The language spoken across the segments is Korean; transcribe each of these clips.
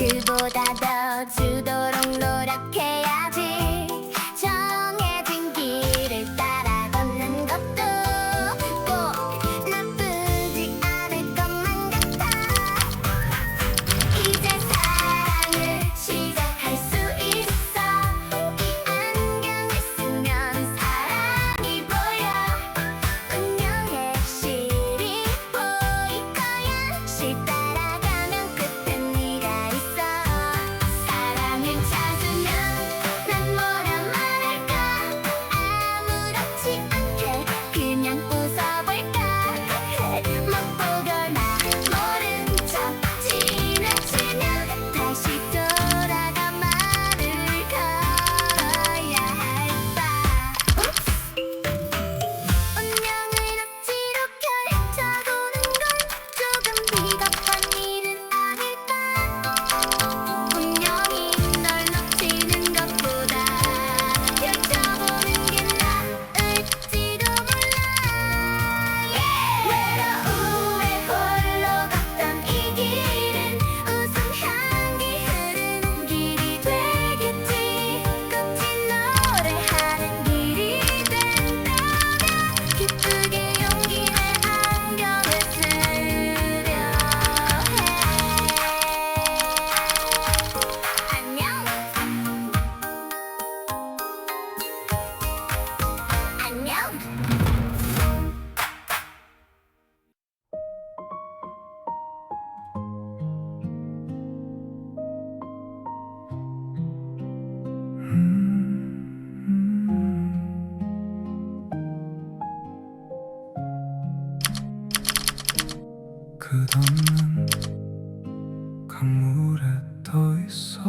그보다 더 주도록 노력해야지. 정해진 길을 따라 걷는 것도 꼭 나쁘지 않을 것만 같아. 이제 사랑을 시작할 수 있어. 이 안경을 쓰면 사랑이 보여. 운명의 실이 보일 거야. 실 따라가면 끝엔 네가 있어. 사랑을 찾으면 난 뭐라 말할까. 아무렇지 않게 그냥 웃어볼까. 못 보거나 모른 척 지나치면 다시 돌아가 말을 걸어야 할까. 운명을 억지로 펼쳐보는 건 조금 비겁한 일은 아닐까. 운명이 널 놓치는 것보다 펼쳐보는 게 나을지도 몰라. 외로움에 홀로 걷던 이 길은 웃음 향기 흐르는 길이 되겠지. 꽃이 노래하는 길이 된다면 기쁘게 용기 내 안경을 쓰려 해. 안녕. 안녕. 끝없는 강물에 떠 있어.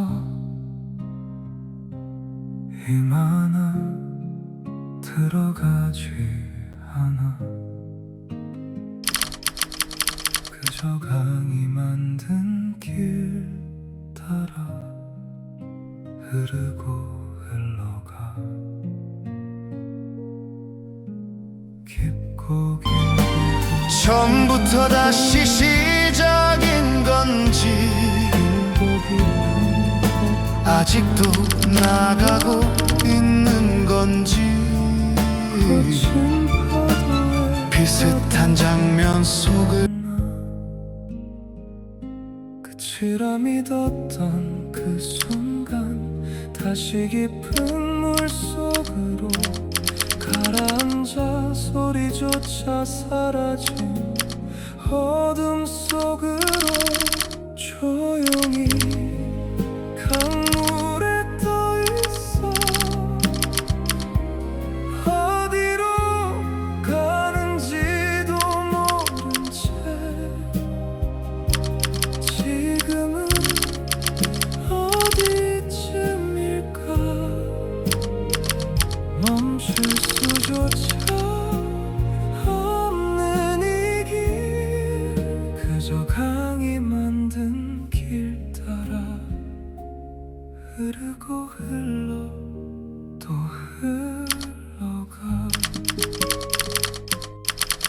힘 하나 들어가지 않아. 그저 강이 만든 길 따라 흐르고 흘러가. 깊고 깊고 처음부터 다시 시작인 건지, 아직도 나가고 있는 건지. 비슷한 장면 속을 끝이라 믿었던 그 순간 다시 깊은 물속으로 가라앉아 소리조차 사라진 어둠 속으로 조용히 강물에 떠 있어. 어디로 가는지도 모른 채 지금은 어디쯤일까. 멈출 수조차 없는 이 길, 그저 강이 만든 길 따라 흐르고 흘러 또 흘러가.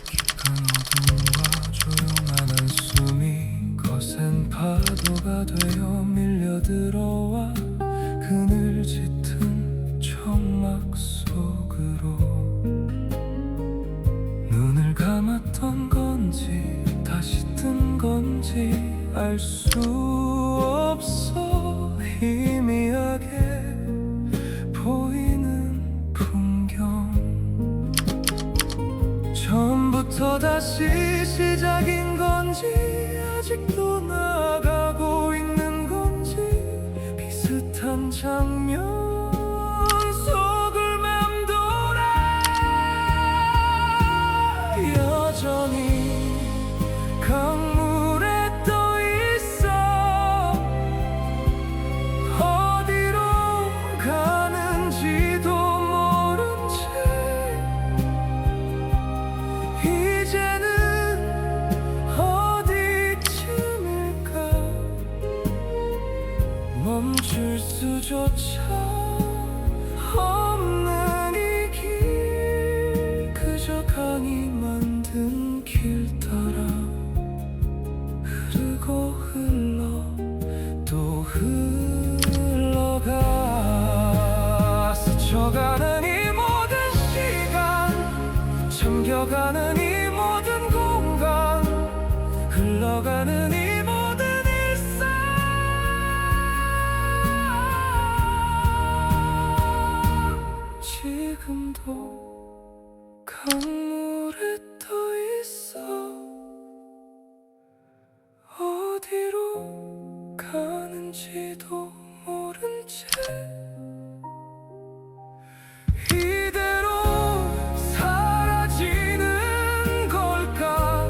깊은 어둠과 조용한 한숨이 거센 파도가 되어 밀려들어와 그늘 짙은 청막 속으로. 눈을 감았던 건지 다시 뜬 건지 알 수 없어. 희미하게 보이는 풍경, 처음부터 다시 시작인 건지 아직도 나아가고 있는 건지. 비슷한 장면 속을 맴돌아. 여전히 강물에 떠 있어. 어디로 가는지도 모른 채 이제는 어디쯤일까. 멈출 수조차 없는 이 길, 그저 강이 만든 길 따라 흐르고 흘러 또 뭔지도 모른 채 이대로 사라지는 걸까?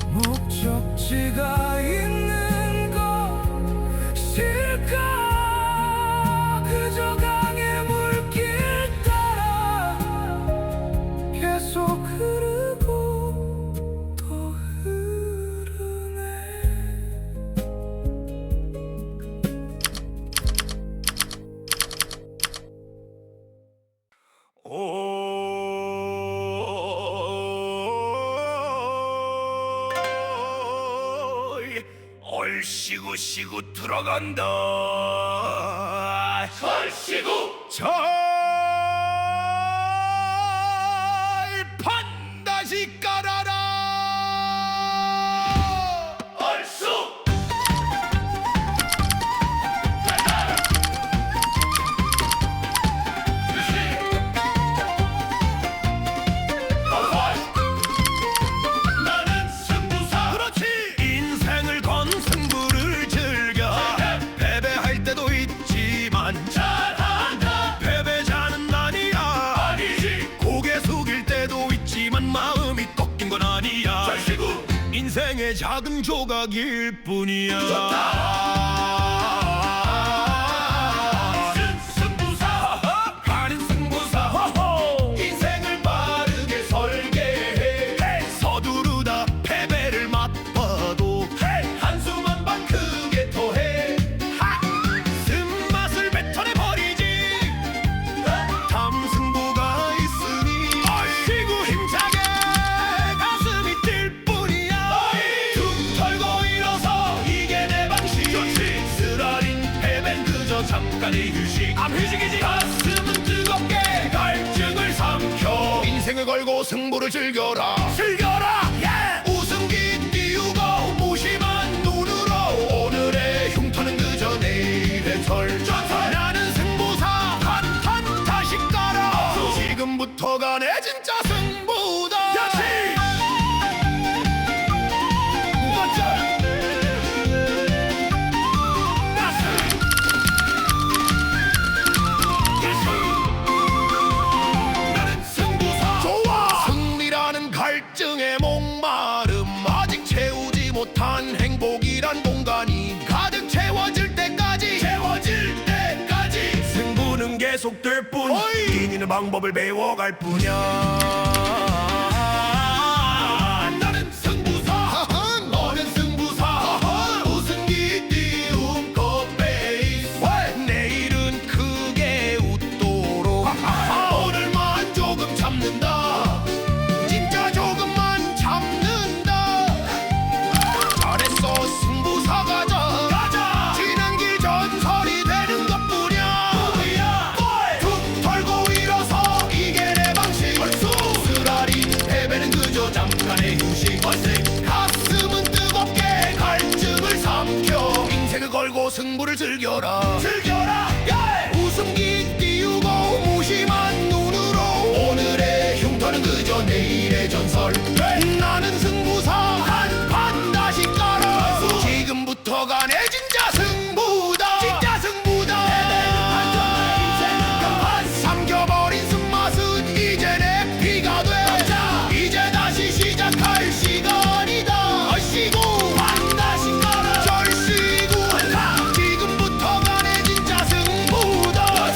목적지가 있는 것일까? 그저 강의 물길 따라 계속 흐르고 더 흐르네. 오이, 얼씨구씨구 들어간다. 얼씨구 잘 판다시 깔아라. 얼쑤 나는 승부사. 그렇지. 인생을 건 승부를 즐겨. 패배할 때도 있지만 잘한다. 패배자는 아니야. 아니지. 고개 숙일 때도 있지만 마음이 꺾인 건 아니야. 절시구 인생의 작은 조각일 뿐이야. 승부사 가는 승부사. 인생을 빠르게 설계해. 서두르다 패배를 맛봐도 한숨 한 방 크게 토해. 쓴맛을 뱉어내버리지. 다음 승부가 있으니 얼씨구 힘차게 가슴이 뛸 뿐이야. 툭 털고 일어서 이게 내 방식. 쓰라린 패배는 그저 잠깐의 휴식. 휴식이지. 가슴은 뜨겁게 갈증을 삼켜. 인생을 걸고 승부를 즐겨라. 웃음기 띄우고 무심한 눈으로 오늘의 흉터는 그저 내일의 털. 나는 승부사 한판 다시 깔아. 지금부터가 내 진짜 승부다. 나는 승부사. 좋아. 승리라는 갈증의 목마름, 아직 채우지 못한 행복이란 공간이 가득 채워질 때까지 승부는 계속될 뿐. 이기는 방법을 배워갈 뿐이야. 나는 승부사. 너는 승부사. 웃음기 띄움 컷베이스. 내일은 크게 웃도록. 오늘만 조금 참는다. 진짜 조금만 참는다. 잘했어 승부사. 가자. 지난 길 전설이 되는 것뿐이야. 툭 털고 일어서 이게 내 방식. 쓰라린 패배는 그저 잠깐의 휴식. 가슴은 뜨겁게 갈증을 삼켜. 인생을 걸고 승부를 즐겨라. 웃음기 띄우고 무심한 눈으로 오늘의 흉터는 그저 내일의 전설. 나는 승부사 한판 다시 깔아. 지금부터가 내 진짜 승부다. 삼켜버린 쓴맛은 이제 내 피가 돼. 이제 다시 시작할 시간이다. 얼씨구 다시 깔아. 절씨구 지금부터가 내 진짜 승부다.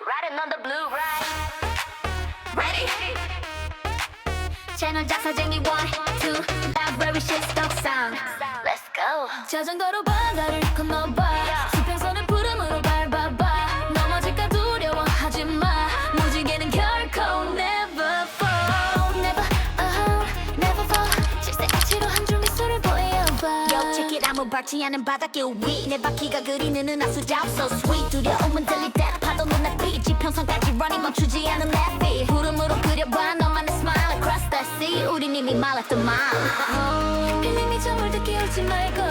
riding on the blue ride. Ready? 채널 작사쟁이 1, 2 library shitstock Let's go. 자전거로 바다를 건너봐. 수평선을 푸름으로 밟아봐. 넘어질까 두려워하지마. 무지개는 결코 never fall. Never, never fall. 질색같이로 한 줄 미소를 보여봐. Yo, check it out. 무박지 않은 바닷길 위. 내 바퀴가 그리는 은하수 잡 so sweet. 두려움은 들릴 때 파도 눈앞이 지평선까지 running 멈추지 않은 내 feet. 구름으로 그려봐 너만의 smile across the sea. 우린 이미 말랐던 마음. 필름이 저물듯 끼우지 말고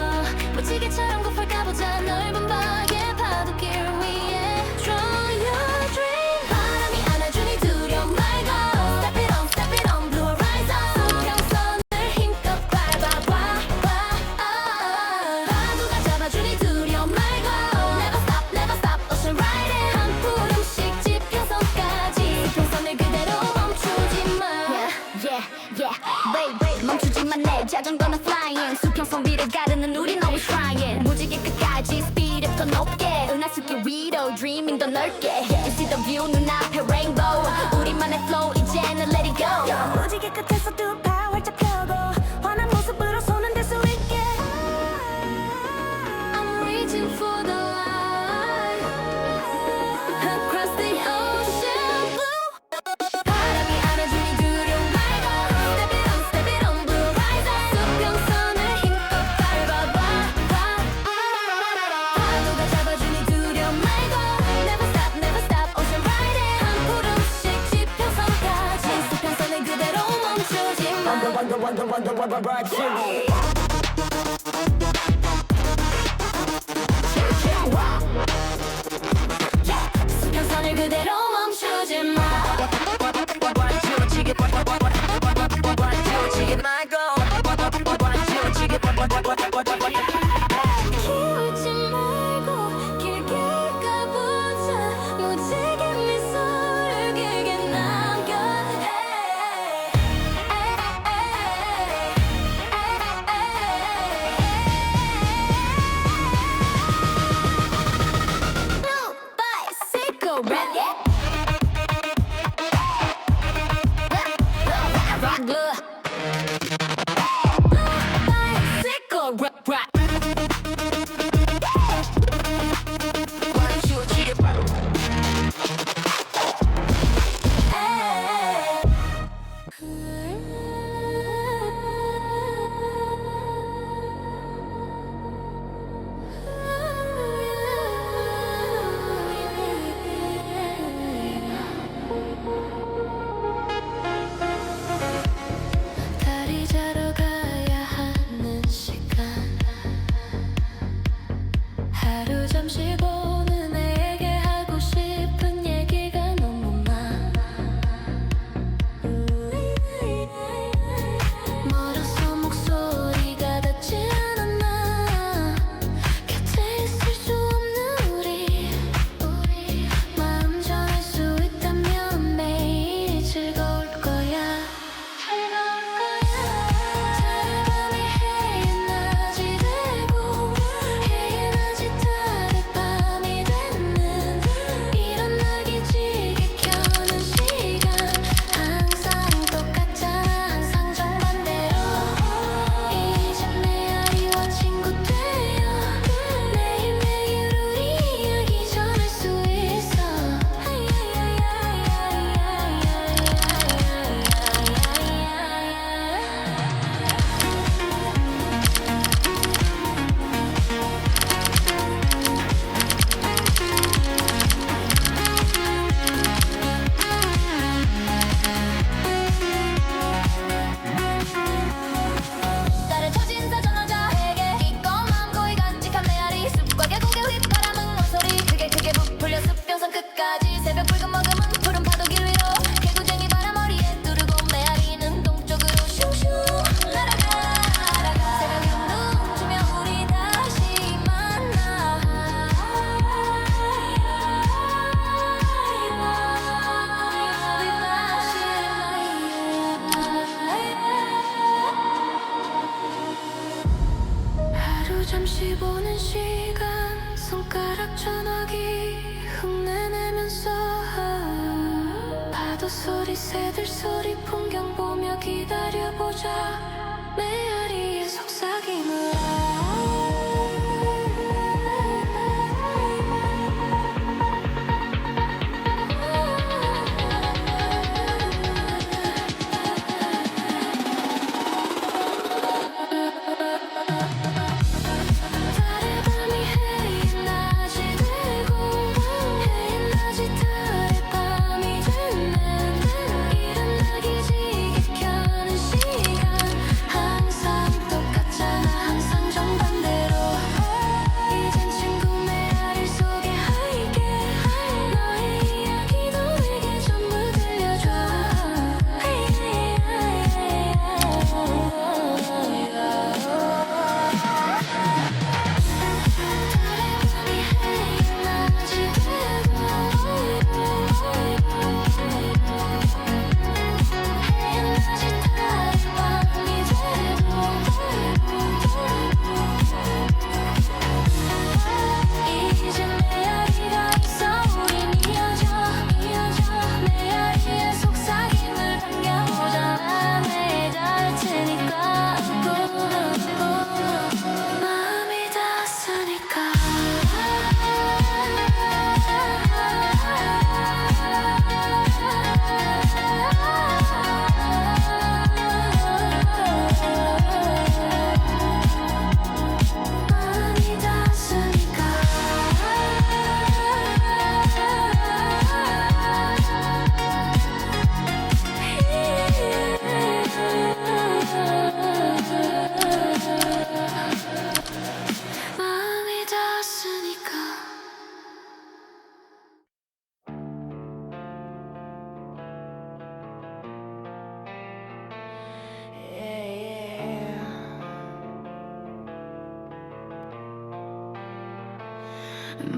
무지개처럼 고풀 까보자. 넓은 바의 파도길 위에 Draw your dream. 바람이 안아주니 두려움 말고 Step it on, step it on, blue horizon. 수평선을 힘껏 밟아봐. 파도가 잡아주니 두려움 말고 Never stop, never stop, ocean riding. 한 푸름씩 지평선까지 수평선을 그대로 멈추지 마. Yeah, baby 멈추지마. 내 자전거는 flying. 수평선 위를 가르는 우린 always trying. 무지개 끝까지 speed up 더 높게. 은하수길 위로 dreaming 더 넓게. You see the view 눈앞에 rainbow. 우리만의 flow 이제는 let it go. 무지개 끝에서 두 팔 활짝 펴고 환한 모습으로 손은 댈 수 있게. I'm reaching for the light across the ocean blue. 바람이 안아주니 두려움 말고 Step it on, blue horizon. 수평선을 힘껏 밟아봐. 파도가 잡아주니 두려움 말고 Never stop, never stop, ocean riding. 한 푸름씩 지평선까지 수평선을 그대로 멈추지 마. 수평선을 그대로 멈추지 마. 키우지 말고 길게 가보자. 무지개 미소를 길게 남겨. Blue bicycle rap. Rock blue. Blue bicycle rap.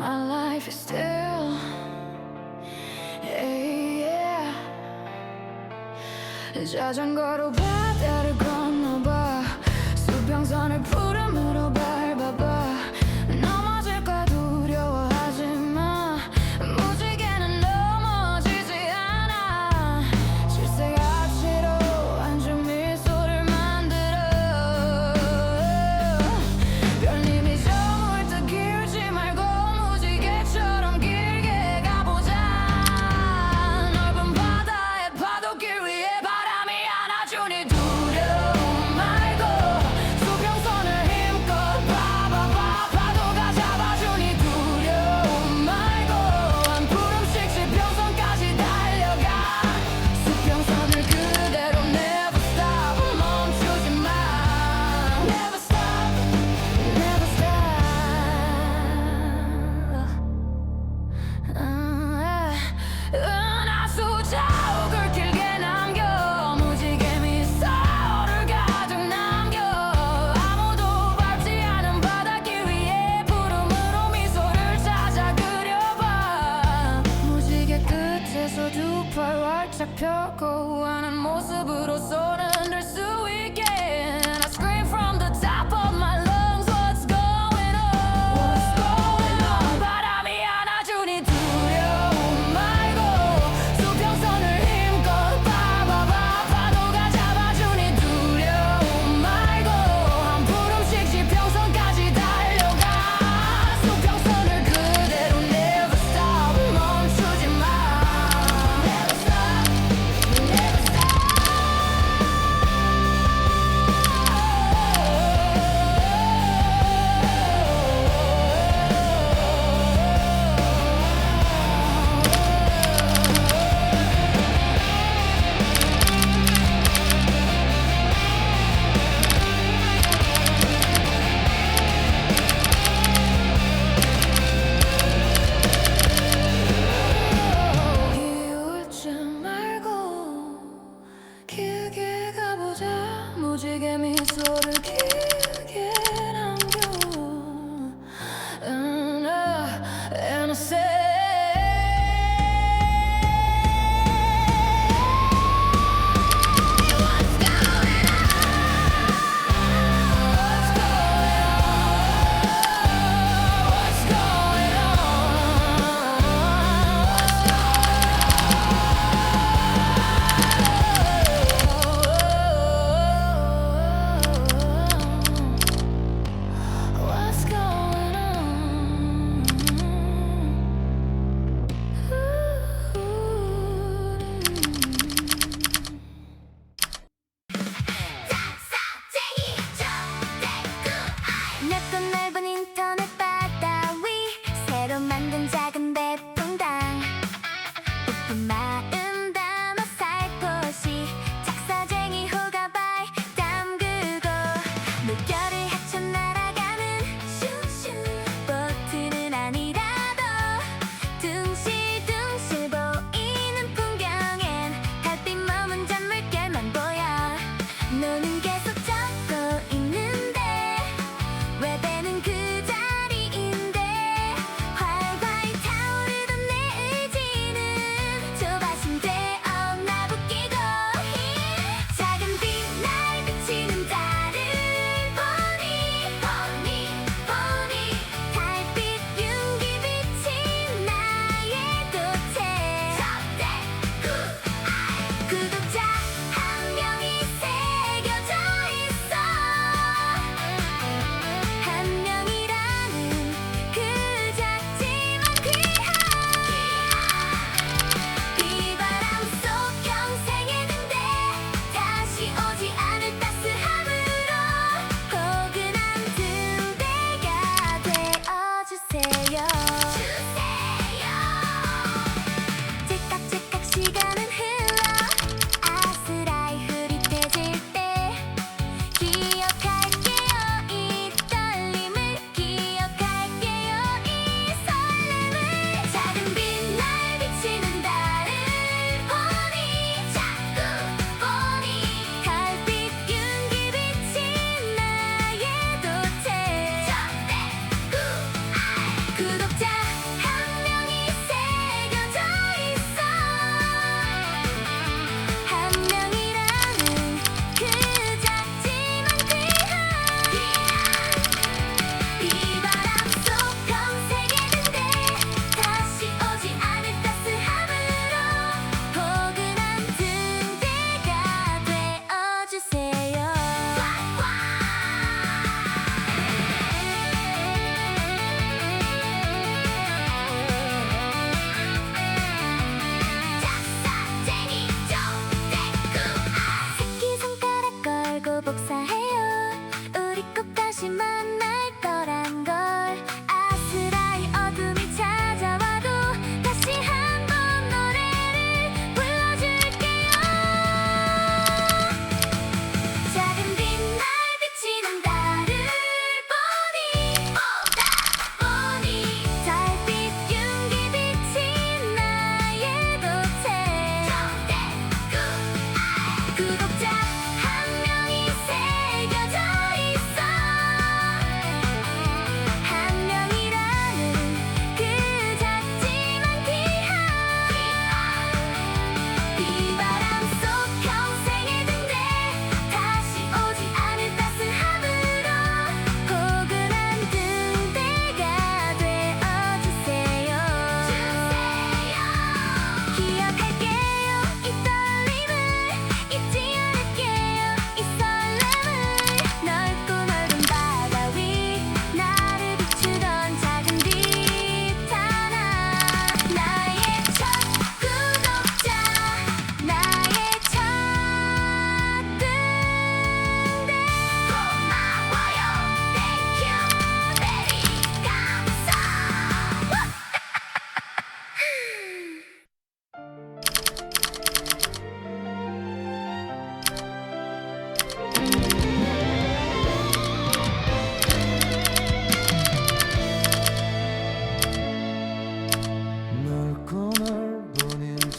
My life is still, yeah. 자전거로 바다를 건너봐 수평선을 푸름으로 밟아봐 넘어질까 두려워하지 마 무지개는 넘어지지 않아 실세 앞치로 안주 미소를 만들어 별님이 저물 듯 길지 말고 무지개처럼 길게 가보자 넓은 바다의 파도길 위에 바람이 안아주니 두려움 말고 수평선을 힘껏 밟아봐 파도가 잡아주니 두려움 말고 한 푸름씩 지평선까지 달려가 수평선을 그대로 never stop 멈추지 마 never stop never stop 은하수 자욱을 길게 남겨 무지개 미소를 가득 남겨 아무도 밟지 않은 바닷길 위에 푸름으로 미소를 찾아 그려봐 무지개 끝에서 두 팔 활짝 펴고 하는 모습으로 손을 들 수 있게 And I scream from the top of my lungs What's going on? What's going on? 바람이 안아주니 두려움 말고 수평선을 힘껏 밟아봐 파도가 잡아주니 두려움 말고 한 푸름씩 지평선까지 달려가 수평선을 그대로 never stop 멈추지 마 never stop never stop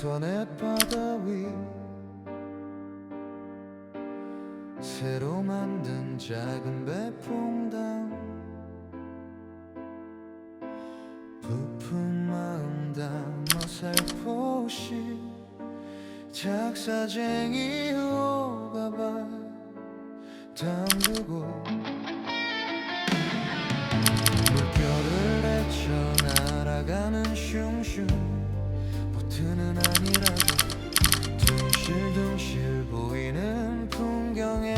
인터넷 바다 위 새로 만든 작은 배퐁당 부푼 마음 담아 살포시 작사쟁이 오가봐 담그고 물결을 헤쳐날아가는 슝슝 보트는 아니라도 둥실둥실 보이는 풍경에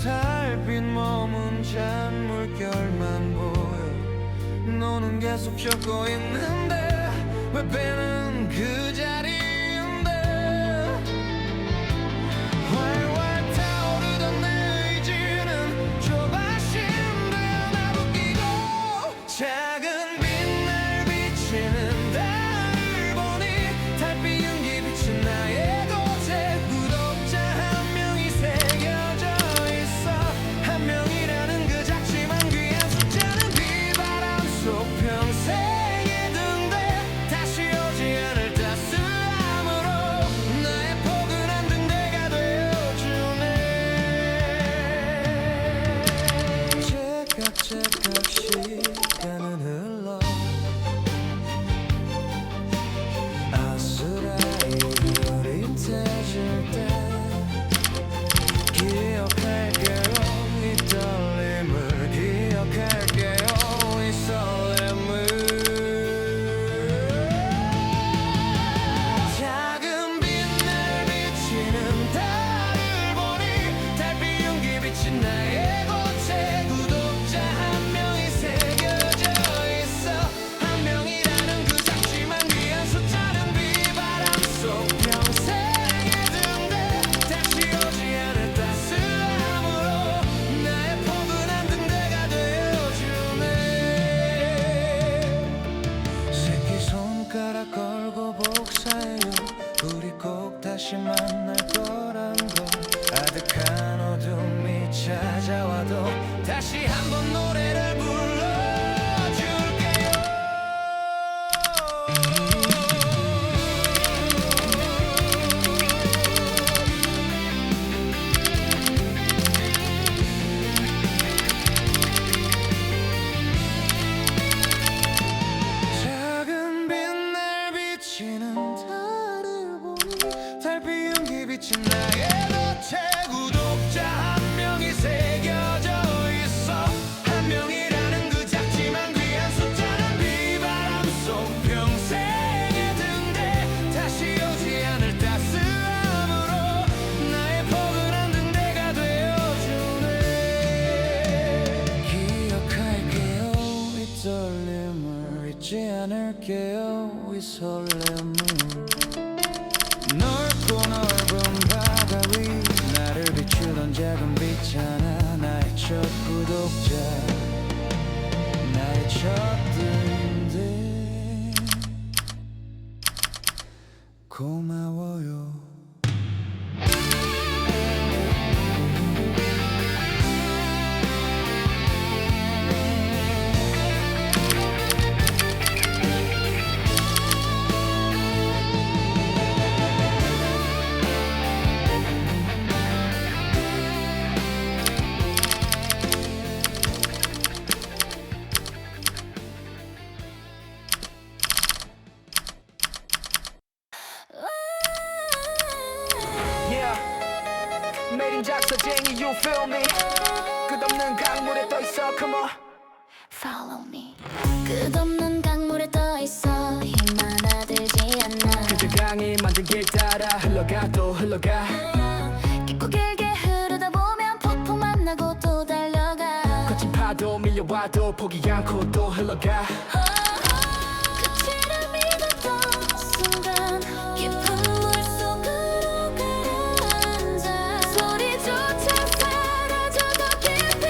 달빛 머문 잔 물결만 보여 너는 계속 적고 있는데 왜 배는 그 자리인데 활활 타오르던 내 의지는 조바심 되어 웃기고 작은 빛날 비치는 달을 보니 달빛 윤기 비친 나의 곳에 구독자 한 명이 새겨져 있어 한 명이라는 그 작지만 귀한 숫자는 비바람 속 평생에 든대 다시 오지 않을 따스함으로 나의 포근한 등대가 되어주네 제각제각 시간은 흘러 아스라이 흐릿해질 때 기억할게요 이 떨림을 기억할게요 이 설렘을 작은 빛날 비치는 달을 보니 달빛 윤기 비친 나의 곳에 구독자 한 명이 새겨져 있어 한 명이라는 그 작지만 귀한 숫자는 비바람 속 평생에 든대 다시 오지 않을 따스함으로 나의 포근한 등대가 되어주네 새끼손가락 걸고 복사해요 우리 꼭 다시 만날 거란 걸 아득한 어둠이 찾아와도 다시 한번 노래를 불러줄게요 작은 빛날 비치는 달을 보니 달빛 윤기 비친 나의 곁에 구독자 한 명이 새겨져 있어 한 명이라는 그 작지만 귀한 숫자는 비바람 속 평생에 든대 다시 오지 않을 따스함으로 나의 포근한 등대가 되어주네 기억할게요 이 떨림을 잊지 않을게요 이 설렘을 넓고 넓은 바다 위 나를 비추던 작은 빛 하나 나의 첫 구독자 나의 첫 등대 고마워요 메린 작사쟁이 you feel me 끝없는 강물에 떠있어 come on Follow me 끝없는 강물에 떠있어 힘 하나 들지 않아 그저 강이 만든 길 따라 흘러가 또 흘러가 깊고 길게 흐르다 보면 폭풍 만나고 또 달려가 거친 파도 밀려와도 포기 않고 또 흘러가 끝이를 믿었던 순간 깊은 물속으로 가라앉아 소리조차 사라져도 깊이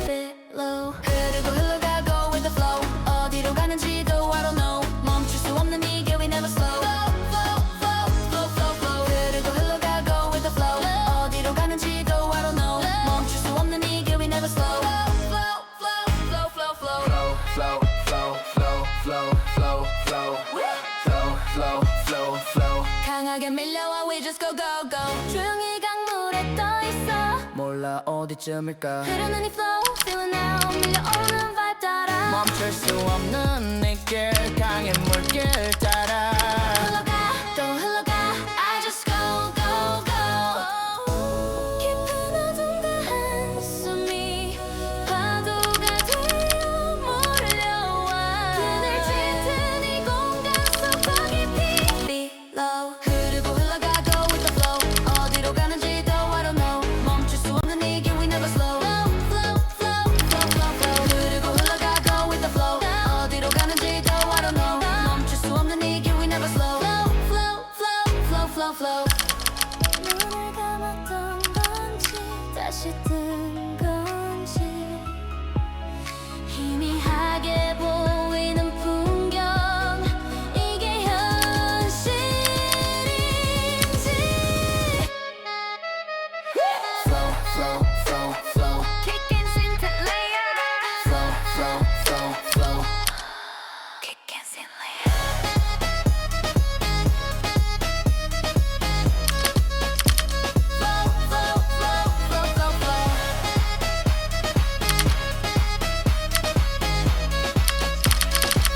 below 흐르고 흘러가고 with the flow 어디로 가는지도 I don't know 멈출 수 없는 이게 we never slow flow flow flow flow flow 흐르고 흘러가고 with the flow 어디로 가는지도 I don't know 멈출 수 없는 이게 we never slow flow flow flow flow flow flow flow flow flow, flow, flow. 강하게 밀려와 we just go go go 조용히 강물에 떠있어 몰라 어디쯤일까. 흐르는 이 flow feeling now 밀려오는 vibe 따라 멈출 수 없는 이 길 강의 물길 따라. 흘러가 또 흘러가 I just go go go 깊은 어둠과 한숨이 파도가 되어 몰려와 그늘 짙은 이 공간 속 더 깊이 below 흐르고 흘러가 go with the flow 어디로 가는지도 I don't know 멈출 수 없는 이 길 we never slow flow flow flow flow flow flow 흐르고 흘러가 go with the flow 어디로 가는지도 I don't know 멈출 수 없는 이 길 we never slow flow flow flow flow flow flow 눈을 감았던 건지 다시 뜬 건지 희미하게 보이는 풍경 이게 현실인지 Flow, flow, flow, flow. Kicking Centinela Flow, flow, flow, flow. Kicking Centinela Flow, flow, flow, flow, flow, flow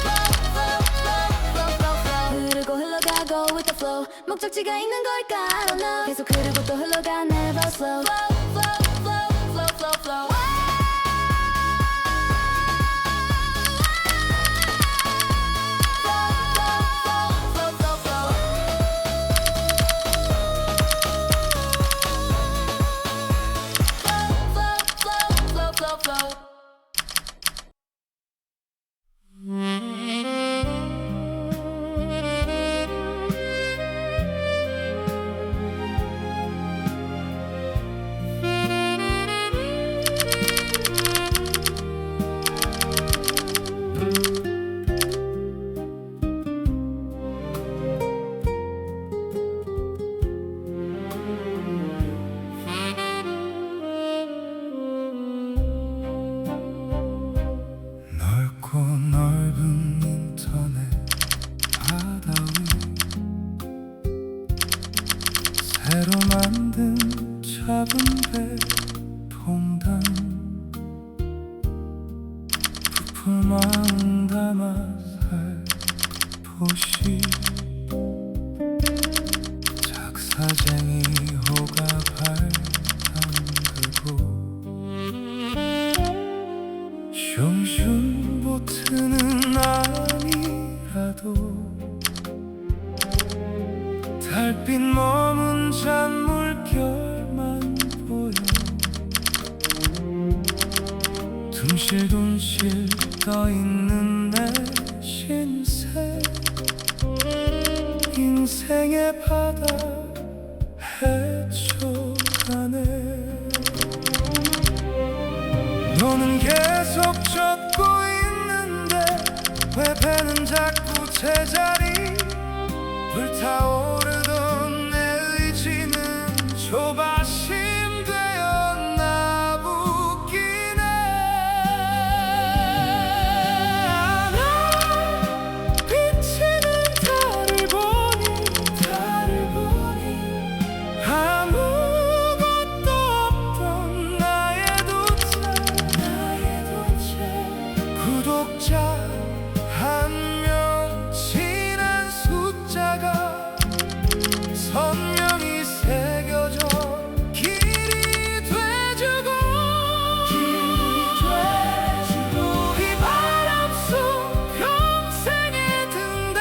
Flow, flow, flow, flow, flow, flow 흐르고 흘러가 go with the flow 목적지가 있는 걸까 I don't know 계속 흐르고 또 흘러가 never slow Flow, flow, flow, flow, flow, flow Flow, flow, flow, flow, flow Flow, flow, flow, flow, flow, flow 넓고 넓은 인터넷 바다 위 새로 만든 작은 배 퐁당 부풀 마음 담아 살포시 작사쟁이 호가 발담그고 슝슝 보트는 아니라도 달빛 머문 잔물결만 보여 둥실둥실 떠있는 내 신세 인생의 바다 헤쳐가네 너는 계속 젖고 있는데 왜 배는 자꾸 제자리 불타오르던 내 의지는 조바심 되었나 보기네 나 비치는 달을 보니 아무것도 없던 나의 도착 구독자 한 명 지난 숫자가 선명히 새겨져 길이 돼주고 우리 바람 속 평생에 든대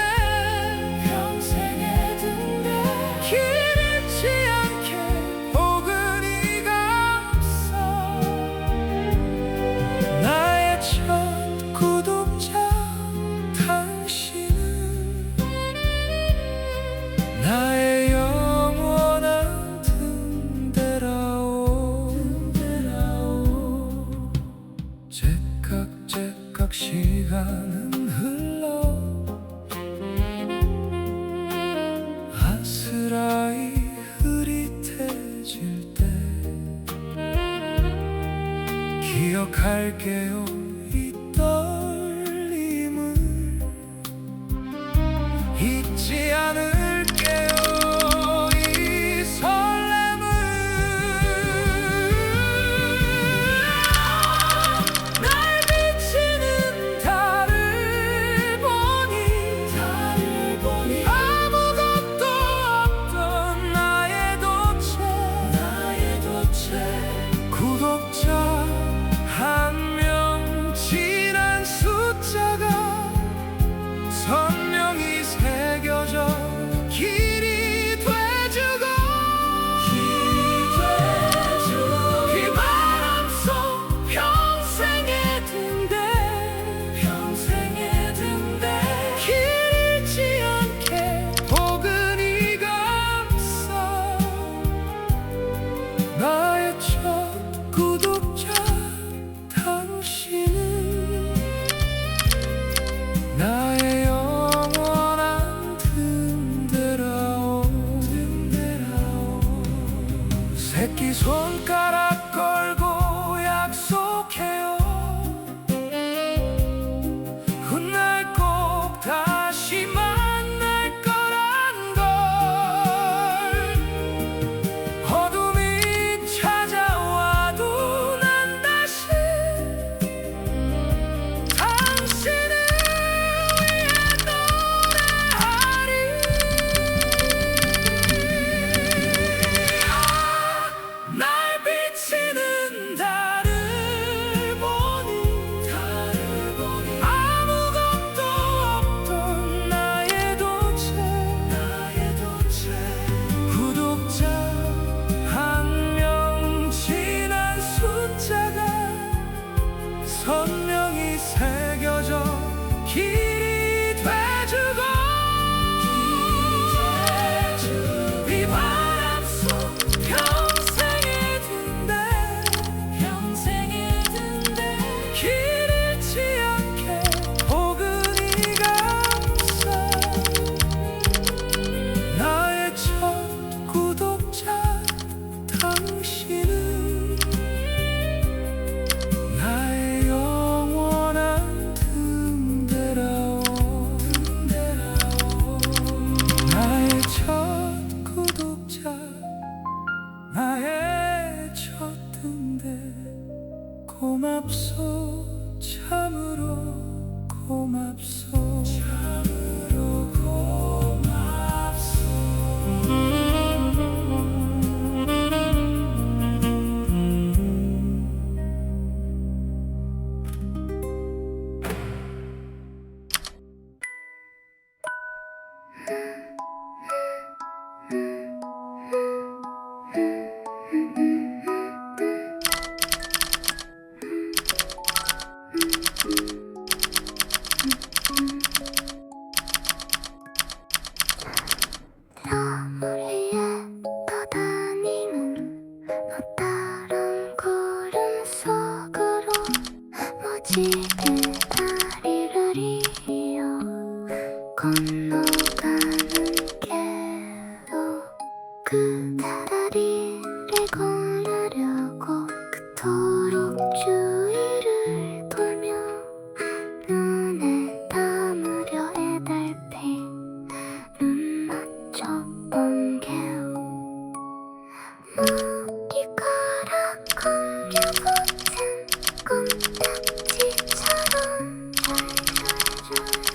길 잃지 않게 포근히가 없어 나의 첫 구독자 당신은 나의 영원한 든데라오 째깍째깍 시간은 흘러 아스라이 흐릿해질 때 기억할게요 이 떨림을 잊지 기대주고 이 바람 속 평생에 든대 길 잃지 않게 포근히가 없어 나의 첫 구독자 당신은 나의 영원한 등대라오 나의 첫 구독자 나의 첫 등대 고맙소 참으로 고맙소 참으로 고맙소 우리의 떠다니는 너다란 구름 속으로 멋지게 다리를 이어 건너가는 길로 그 다리를 건너려고 그토록 주위를 돌며 눈에 담으려 애달피 눈 맞춰본 개우 머리카락 감겨붙은 껌딱지처럼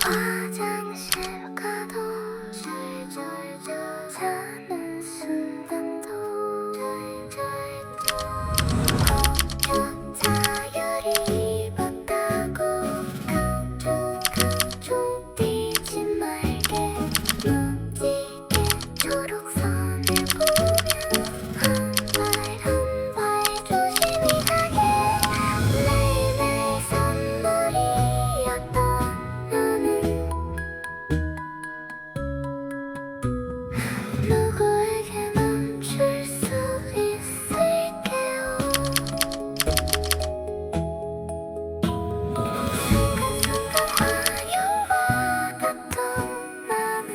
화장실 가도 자는 순간도 혹여 자유리 입었다고 강종 뛰지 말게 멋지게 초록선을 보며 한 발 조심히 가게 매일매일 선물이었던 너는 누구에게 멈출 수 있을게요 순간순간 화요와 같던 나는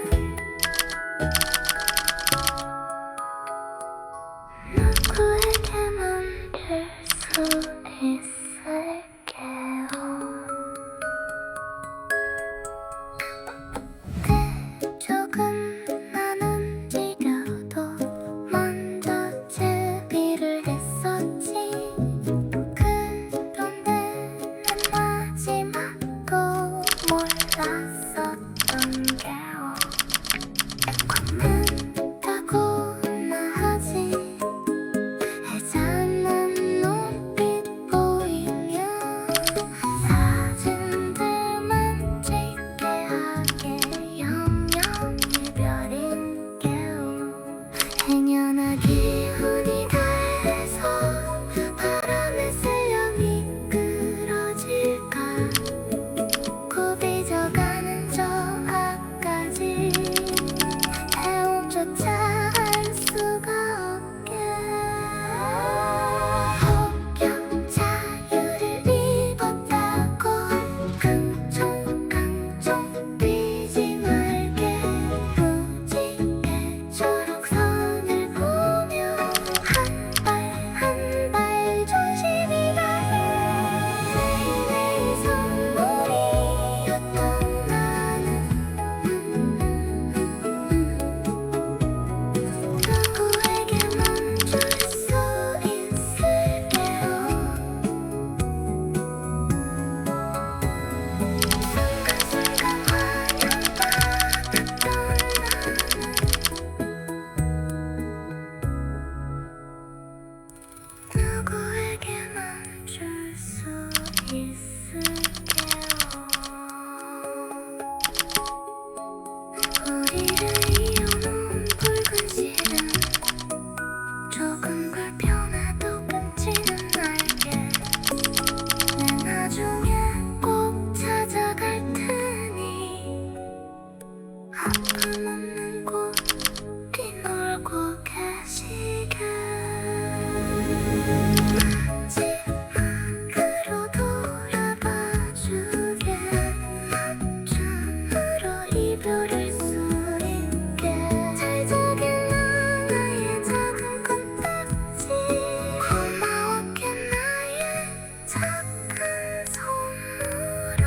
누구에게 멈출 수 있을게요 조금 난 움직여도 먼저 제비를 했었지 그런데 난 마지막도 몰랐었던 게요 걷는다고나 하지 해자는 눈빛 보이면 사진들만 찍게 하게 영영 이별인 게요 행여나 기운이 다해서 바람에 쓸려 미끄러질까 굽이져가는 저 앞까지 헤엄조차 할 수가 없게 혹여 자유를 입었다고 강총 뛰지 말게 무지개 초록선을 보며 한 발 조심히 가게 매일매일 선물이었던 나는 누구에게 멈출 수 있을게요 순간순간 환영받았던 나는 누구에게 멈출 수 있을게요 우리를 이어놓은 붉은 실은 조금 불편해도 끊지는 날개 내 나중에 꼭 찾아갈 테니 누릴 수 있게 잘 자길라 나의 작은 꽃딱지 고마웠게 나의 작은 선물아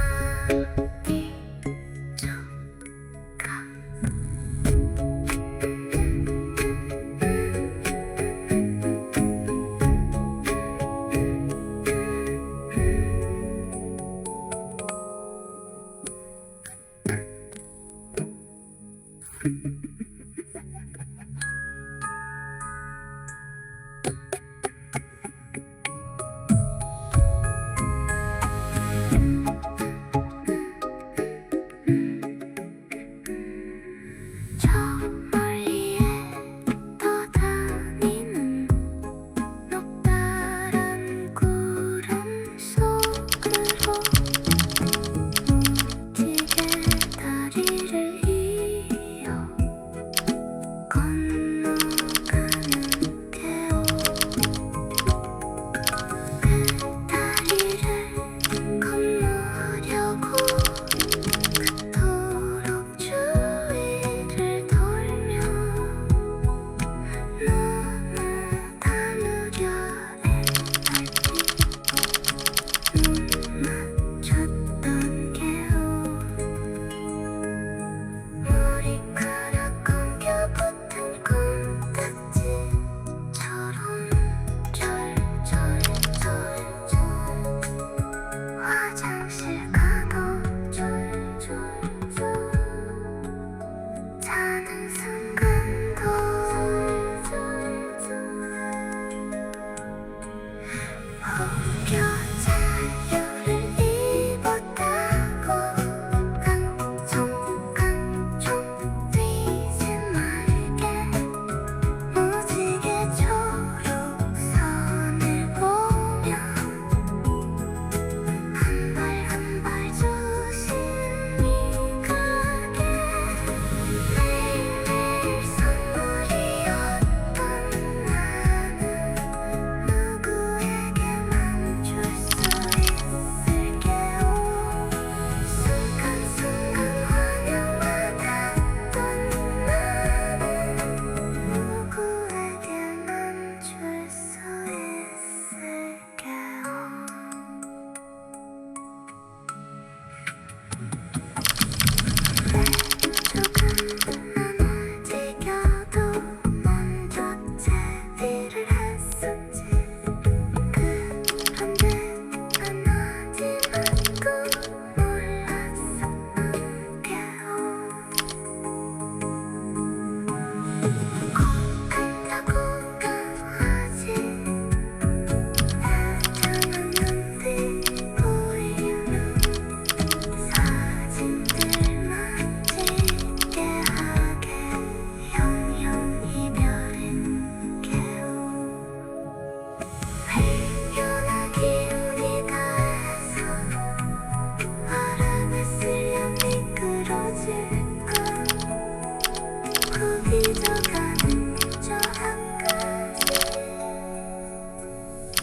저 멀리에 떠다니는 높다란 구름 속으로 무지개 다리를 이어 건너가는 개오 그 다리를 건너려고 그토록 주위를 돌며 너무 다 느려낸 달빛 눈 맞췄던 개오 머리카락 감겨붙은 껌딱지처럼 절절절절 화장실 가도 졸졸졸 자는 순간도 혹여 자유를 입었다고 깡총깡총 뛰지 말게 무지개 초록선을 보며 한 발 한 발 조심히 가게 매일매일 선물이었던 나는 누구에게만 줄 수 있을게요 순간순간 환영받았던 나는 누구에게만 줄 수 있을게요 조금만 지켜도 먼저 제비를 했었지 그런데 난 마지막도 몰랐었던 게요 꼭 간다고 하지 애정한 눈빛 보이면 사진들만 찍게 하게 영영 이별은 개오 회견한 기운이 가해서 바람에 쓸려 미끄러질까 굽이져가는 저 앞까지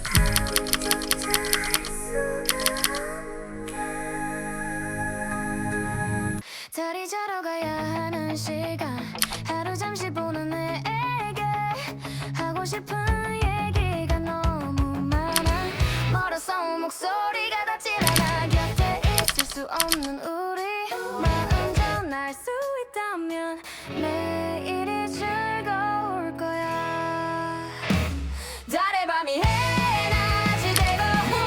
가운조차 할 수가 없게 다리 자러 가야 하는 시간 하루 잠시 보는 내게 하고 싶은 얘기가 너무 많아 멀어서 목소리가 닿질 않아 곁에 있을 수 없는 우리 마음 전할 수 있다면 매일이 즐거울 거야 달의 밤이 해낮이 되고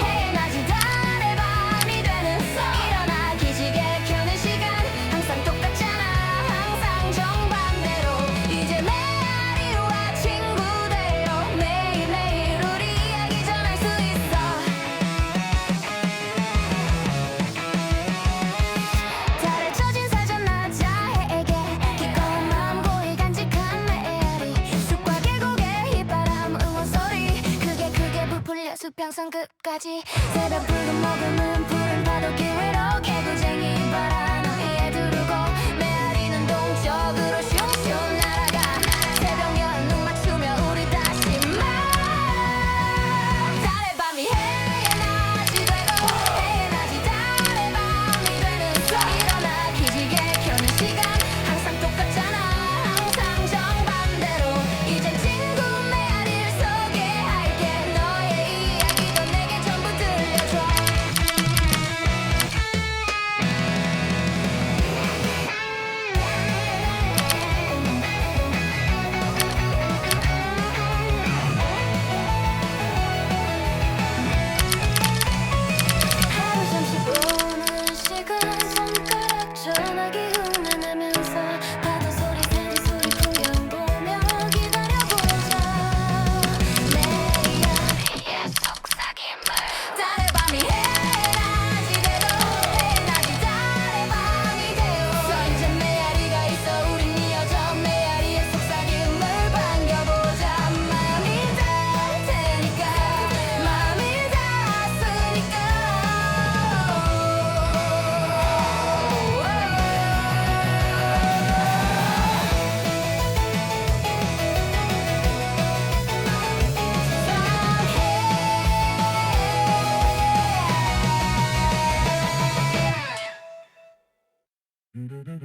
해낮이 달의 밤이 되는 일어나 기지개 켜는 시간 항상 똑같잖아 항상 정반대로 이제 메아리와 친구 되어 매일매일 우리 이야기 전할 수 있어 달에 쳐진 사전 나 자해에게 기꺼운 마음 고이 간직한 메아리 숲과 계곡의 휘바람 응원 소리 크게 부풀려 수평선 끝까지 새벽 붉은 머금은 푸른 파도 길 위로 개구쟁이 바람 위에 두르고 메아리는 동쪽으로 슝슝 날아가 새벽녘 눈 맞추며 우리 다시 달의 밤이 해낮이 되고 해낮이 달의 밤이 되는 일어나 기지개 켜는 시간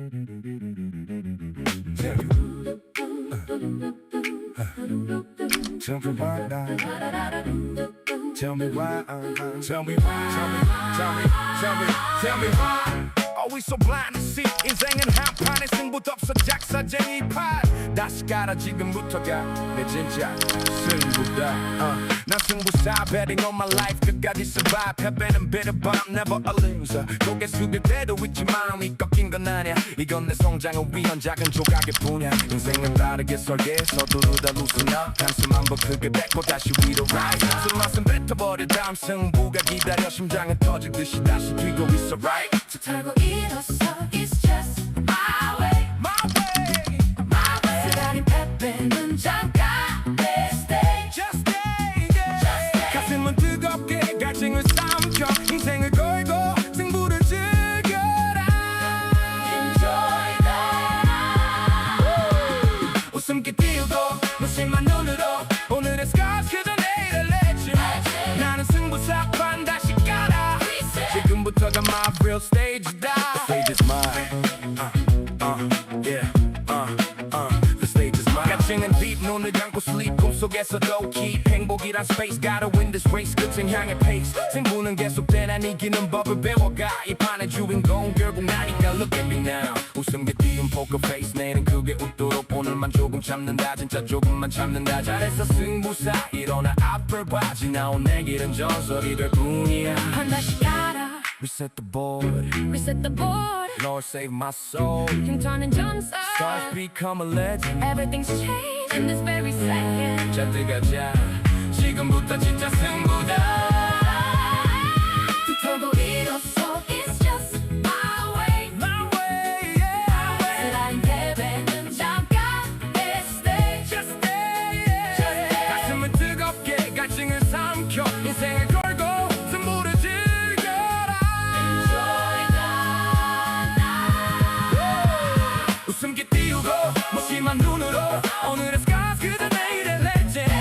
Tell me why now. Tell me why. Tell me why. Tell me why Always so blind to see 인생은 한 판에 승부도 없어 작사쟁이 판 다시 가라 지금부터가 내 진짜 승부다 난 승부사 betting on my life 끝까지 survive 패배는 bitter but I'm never a loser 고개 숙일 때도 있지 마음이 꺾인 건 아냐 이건 내 성장을 위한 작은 조각일 뿐이야 인생은 다르게 설계 서두르다 loosen up 단숨 한번 크게 뱉고 다시 위로 rise 술맛은 뱉어버려 다음 승부가 기다려 심장은 터지듯이 다시 뛰고 있어 right 타고 일어서 It's just my way My way My way 쓰라린 패배는 잠깐 Let's stay Just stay yeah. 가슴은 뜨겁게 갈증을 삼켜 인생을 걸고 승부를 즐겨라 Enjoy that 웃음기 띄우고 무심한 눈으로 오늘의 scars 그저 내일의 legend 나는 승부사판 다시 가라 지금부터가 my real stage다 The stage is mine yeah The stage is mine 가증은 deep 눈을 감고 sleep 꿈속에서도 keep 행복이란 space gotta win this race 끝은 향해 pace 승부는 계속돼 난 이기는 법을 배워가 이 판의 주인공 결국 나니까 look at me now 웃음기 띄운 poker face 내는 크게 웃도록 오늘만 조금 참는다 진짜 조금만 참는다 잘했어 승부사 일어나 앞을 봐 지나온 내 길은 전설이 될 뿐이야 한 다시 가라 Reset the board Reset the board Lord save my soul 힘터는 전설 Stars become a legend Everything's changed in this very second 자 들어가자 지금부터 진짜 승부다 타고 일어서 It's just my way My way yeah 쓰라린 패배는 잠깐 Let's stay Just stay yeah 가슴은 뜨겁게 갈증을 삼켜 인생을 걸고 승부를 즐겨라 Enjoy that 웃음기 띄우고 무심한 눈으로 오늘의 scars 그저 내일의 legend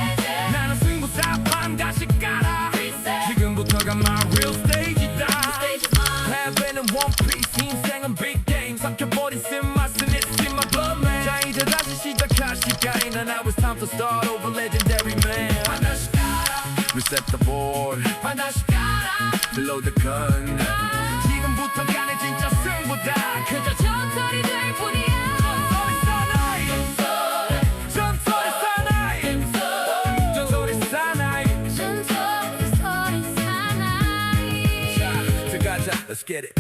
나는 승부사판 다시 가라 지금부터가 my real stage이다 Stage is mine 패배는 one piece 인생은 big game 삭혀버린 쓴맛은 it's in my blood man 자 이제 다시 시작할 시간이 난 now it's time to start over legendary man 반드시 가라 Reset the board 반드시 가라 Reload the gun 지금부터가 내 진짜 승부다 그저 전설이 될 뿐이야 전설의 사나이 전설의 사나이 전설의 사나이 자 들어가자 Let's get it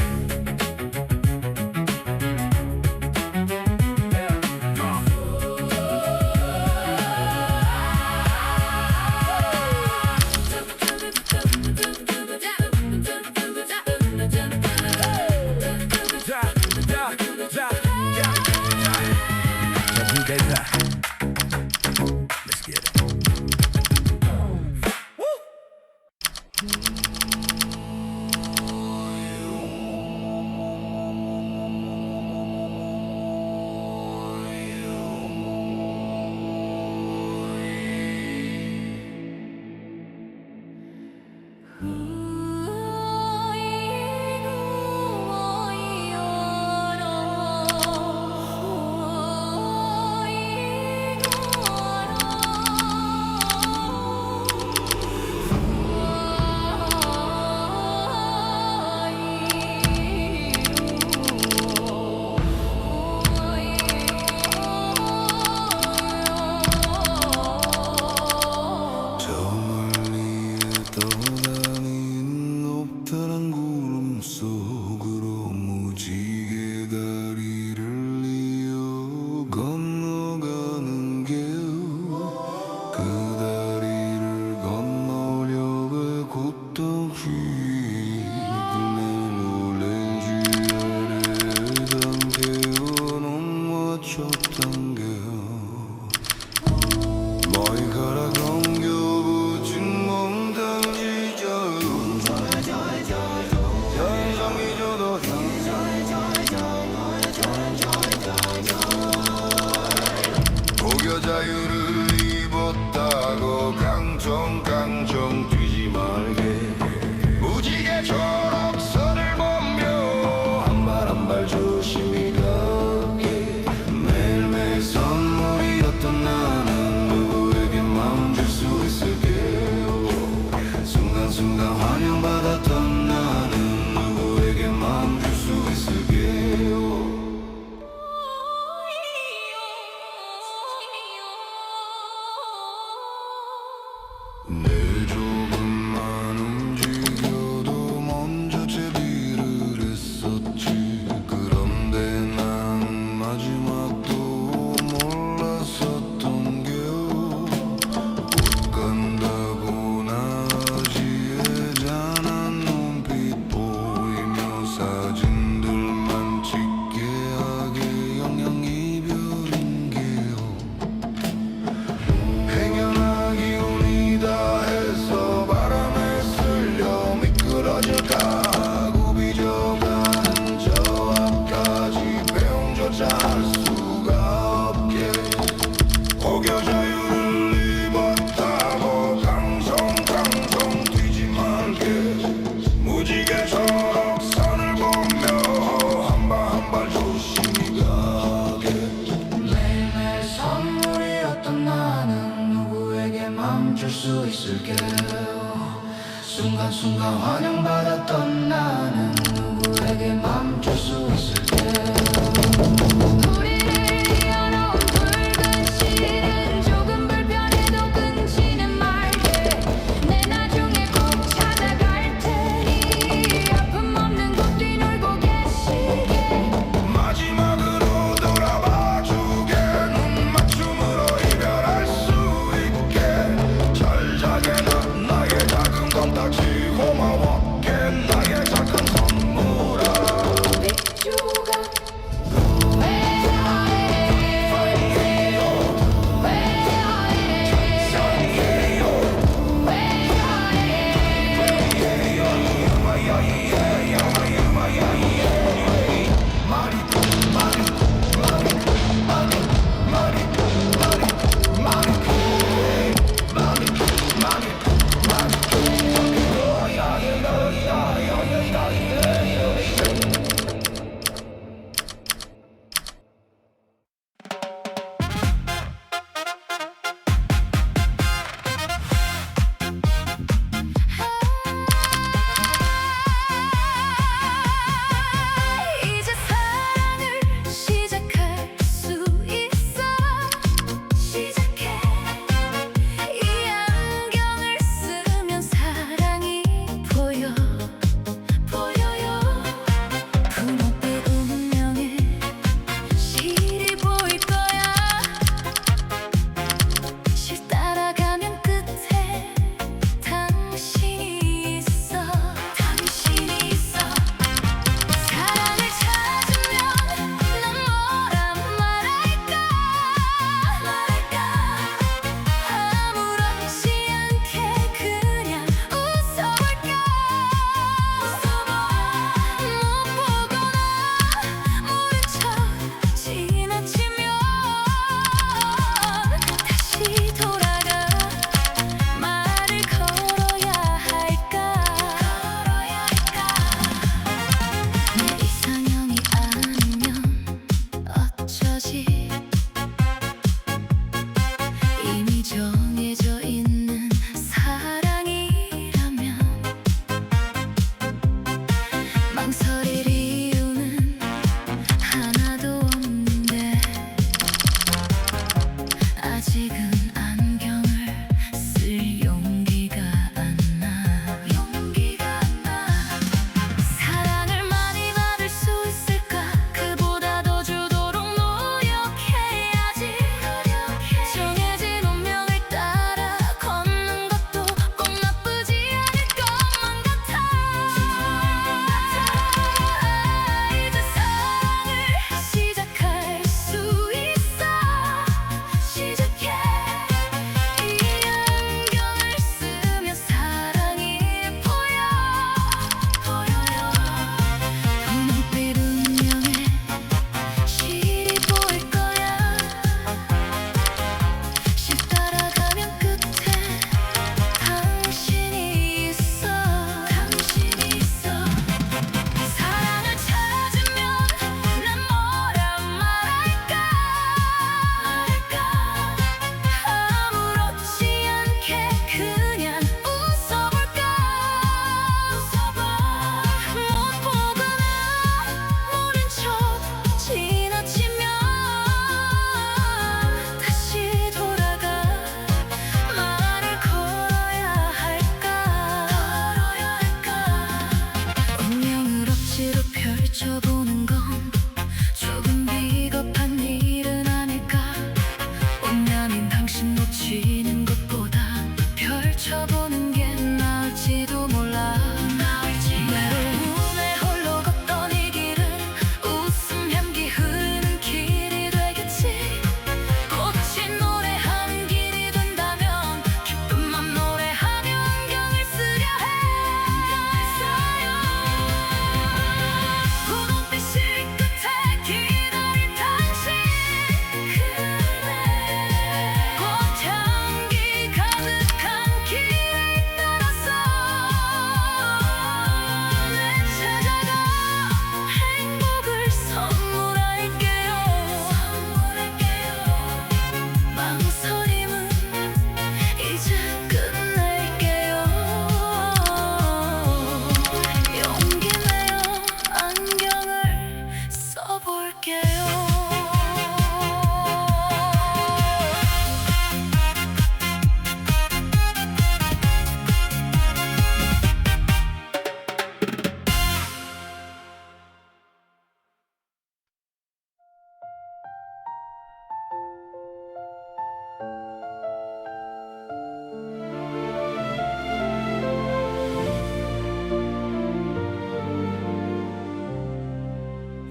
Let's get it. Woo! 혼자 할 수가 없게 혹여 자유를 입었다고 강성 뛰지 말게 무지개 초록선을 보며 한 발 한 발 조심히 가게 매일매일 선물이었던 나는 누구에게 맘 줄 수 있을게요 순간순간 환영받았던 나는 누구에게 맘 줄 수 있을게요 우리를 이어놓은 붉은 실은 조금 불편해도 끊지는 말게 내 나중에 꼭 찾아갈 테니 아픔 없는 곳 뒤놀고 계시게 마지막으로 돌아봐주게 눈 맞춤으로 이별할 수 있게 잘 자게 난 나의 작은 껌딱지 고마웠게 나의 작은 선물아 빗주가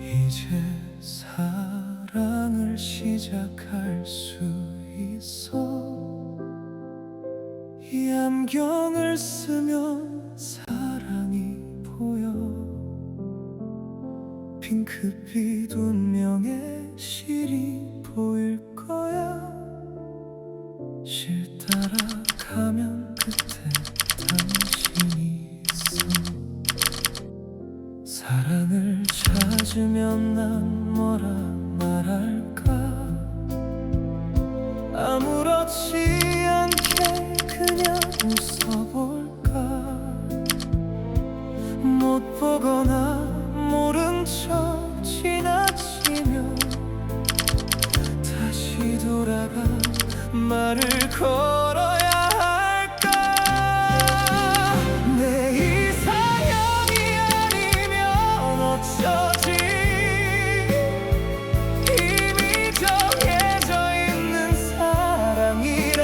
이제 사랑을 시작할 수 있어. 이 안경을 쓰면 사랑이 보여. 핑크빛 운명의 실이 보일 거야. 실 따라가면 끝에 당신이 있어. 사랑을 찾으면 난 뭐라 말할까. 아무렇지 않게 그냥 웃어볼까. 못 보거나 모른 척 지나치면 다시 돌아가 말을 걸어야 할까. 내 이상형이 아니면 어쩌지. 이미 정해져 있는 사랑이라면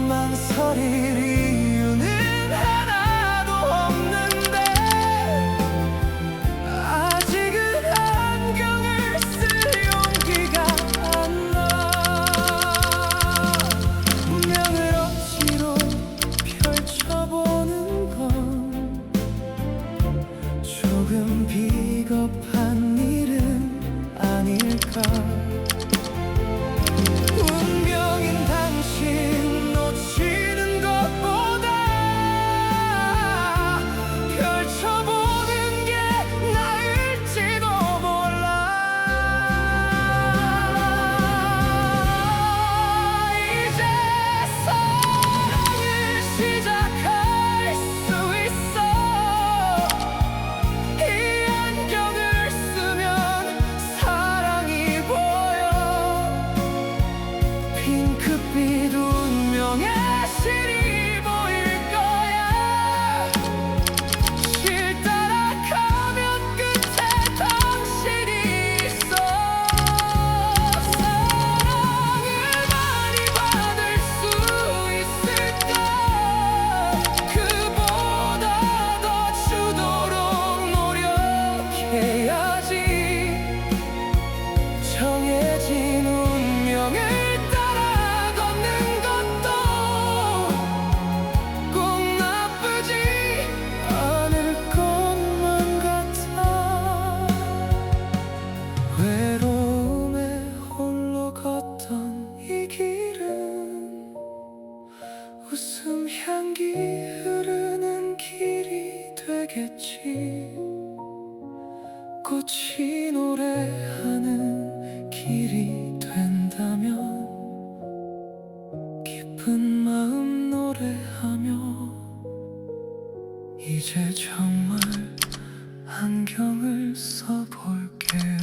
망설일 이유는 하나도 없는데. 아직은 안경을 쓸 용기가 안 나. 운명을 억지로 펼쳐보는 건 조금 비겁한 일은 아닐까. 운명인 당신 놓치는 것보다 펼쳐보는 게 나을지도 몰라. 이제 사랑을 시작할 수 있어. 이 안경을 쓰면 사랑이 보여. 핑크빛 운명의 실이 보일 거야. 실 따라가면 끝에 당신이 있어. 사랑을 많이 받을 수 있을까. 그보다 더 주도록 노력해야지. 정해진 운명을 따라 걷는 것도 꼭 나쁘지 않을 것만 같아. 외로움에 홀로 걷던 이 길은 웃음 향기 흐르는 길이 되겠지. 꽃이 노래하는 길이 된다면 기쁜 마음 노래하며 이제 정말 안경을 써볼게요.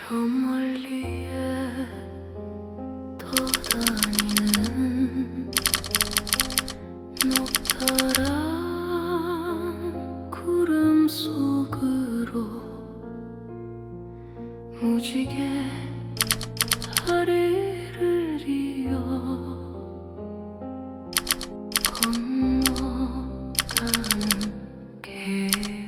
저 멀리에 떠다니는 녹달한 구름 속으로 무지개 다리를 이어 건너가는 길.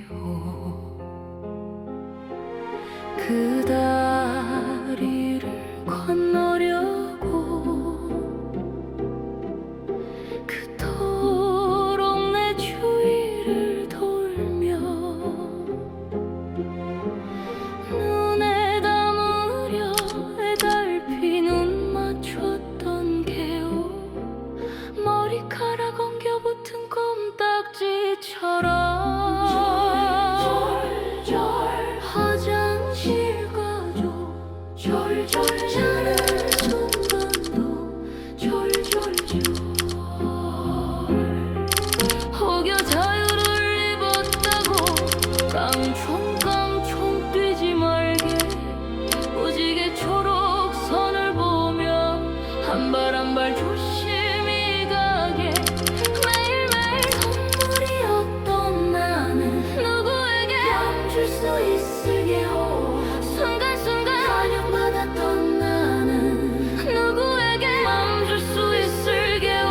수 있을게요. 순간순간 환영받았던 나는 누구에게 맘 줄 수 있을게요.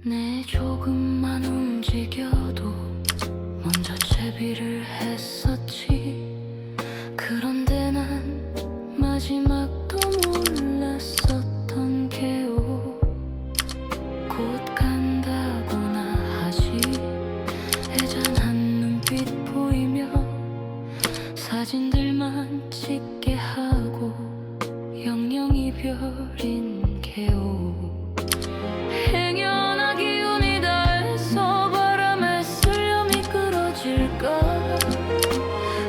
내 조금만 움직여도 먼저 제비를 했었지. 그런데 난 마지막도 몰랐었던 게요. 곧 간다고나 하지. 애잔한 눈빛 보이며 사진들만 찍게 하고 영영 이별인 게요. 행여나 기운이 닿아서 바람에 쓸려 미끄러질까.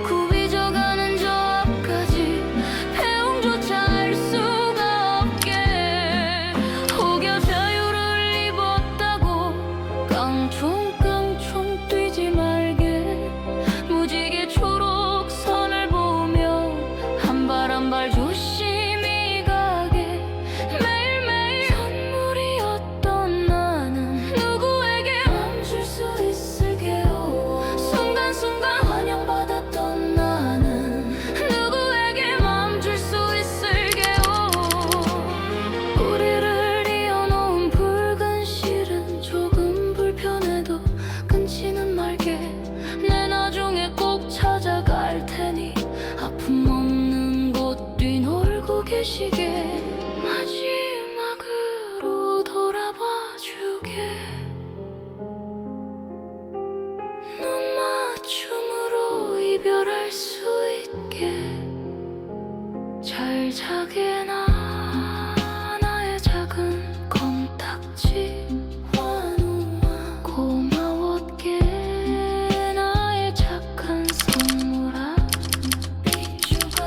굽이져가는 저 앞까지 배웅조차 할 수가 없게 혹여 자유를 입었다고 깡총깡총 뛰지 말게. 무지개 초록선을 보며 한 발 한 발 조심히 가게. 매일매일 선물이었던 나는 누구에게 맘 줄 수 있을게요. 순간순간 환영받았던 나는 누구에게 맘 줄 수 있을게요. 우리를 이어놓은 붉은 실은 조금 불편해도 끊지는 말게. 내 나중에 꼭 찾아갈 테니 아픔 없는 곳 뒤놀고 계시게. 마지막으로 돌아봐 주게. 눈 맞춤으로 이별할 수 있게. 잘 자게 나의 작은 껌딱지 환우와 고마웠게. 나의 착한 선물아 비주가.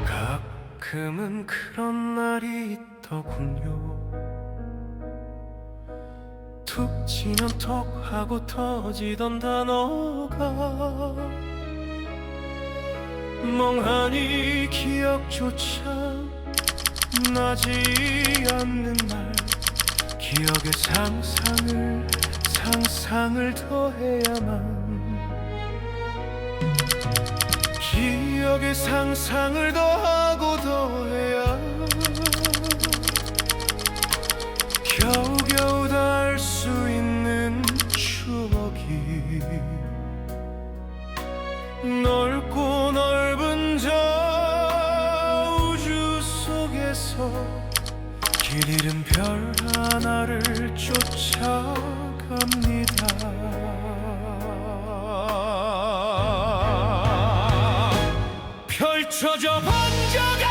가끔은 그런 날이 있더군요. 툭 치면 톡 하고 터지던 단어가 멍하니 기억조차 나지 않는 날. 기억의 상상을 더해야만. 기억의 상상을 더하고 더해야 겨우겨우 닿을 수 있는 추억이 넓고 넓은 저 우주 속에서 길 잃은 별 하나를 쫓아갑니다. 펼쳐져 번져갈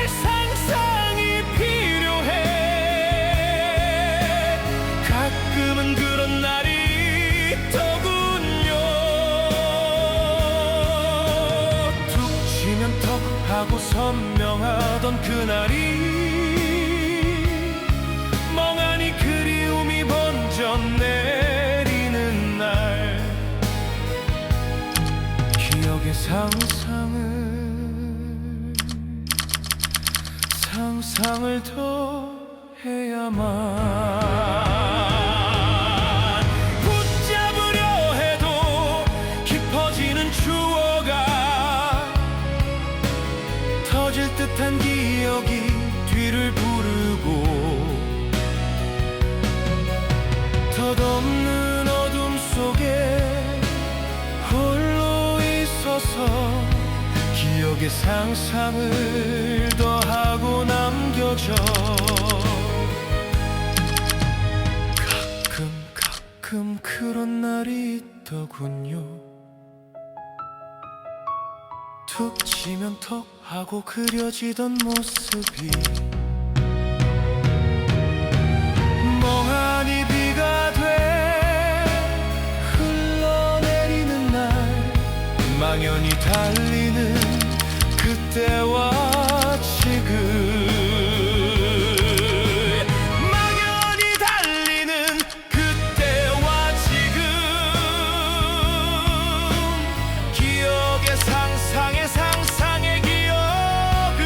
상상이 필요해. 가끔은 그런 날이 있더군요. 툭 치면 턱 하고 선명하던 그날이 멍하니 그리움이 번져 내리는 날. 기억의 상상을 더해야만. 붙잡으려 해도 깊어지는 추억아. 터질 듯한 기억이 뒤를 부르고 덧없는 어둠 속에 홀로 있어서 기억의 상상을 더하고 남겨 멀어져 가끔 그런 날이 있더군요. 툭 치면 턱 하고 그려지던 모습이 멍하니 비가 돼 흘러내리는 날 망연히 달리는 그때와 지금 망연히 달리는 그때와 지금 기억의 상상의 기억을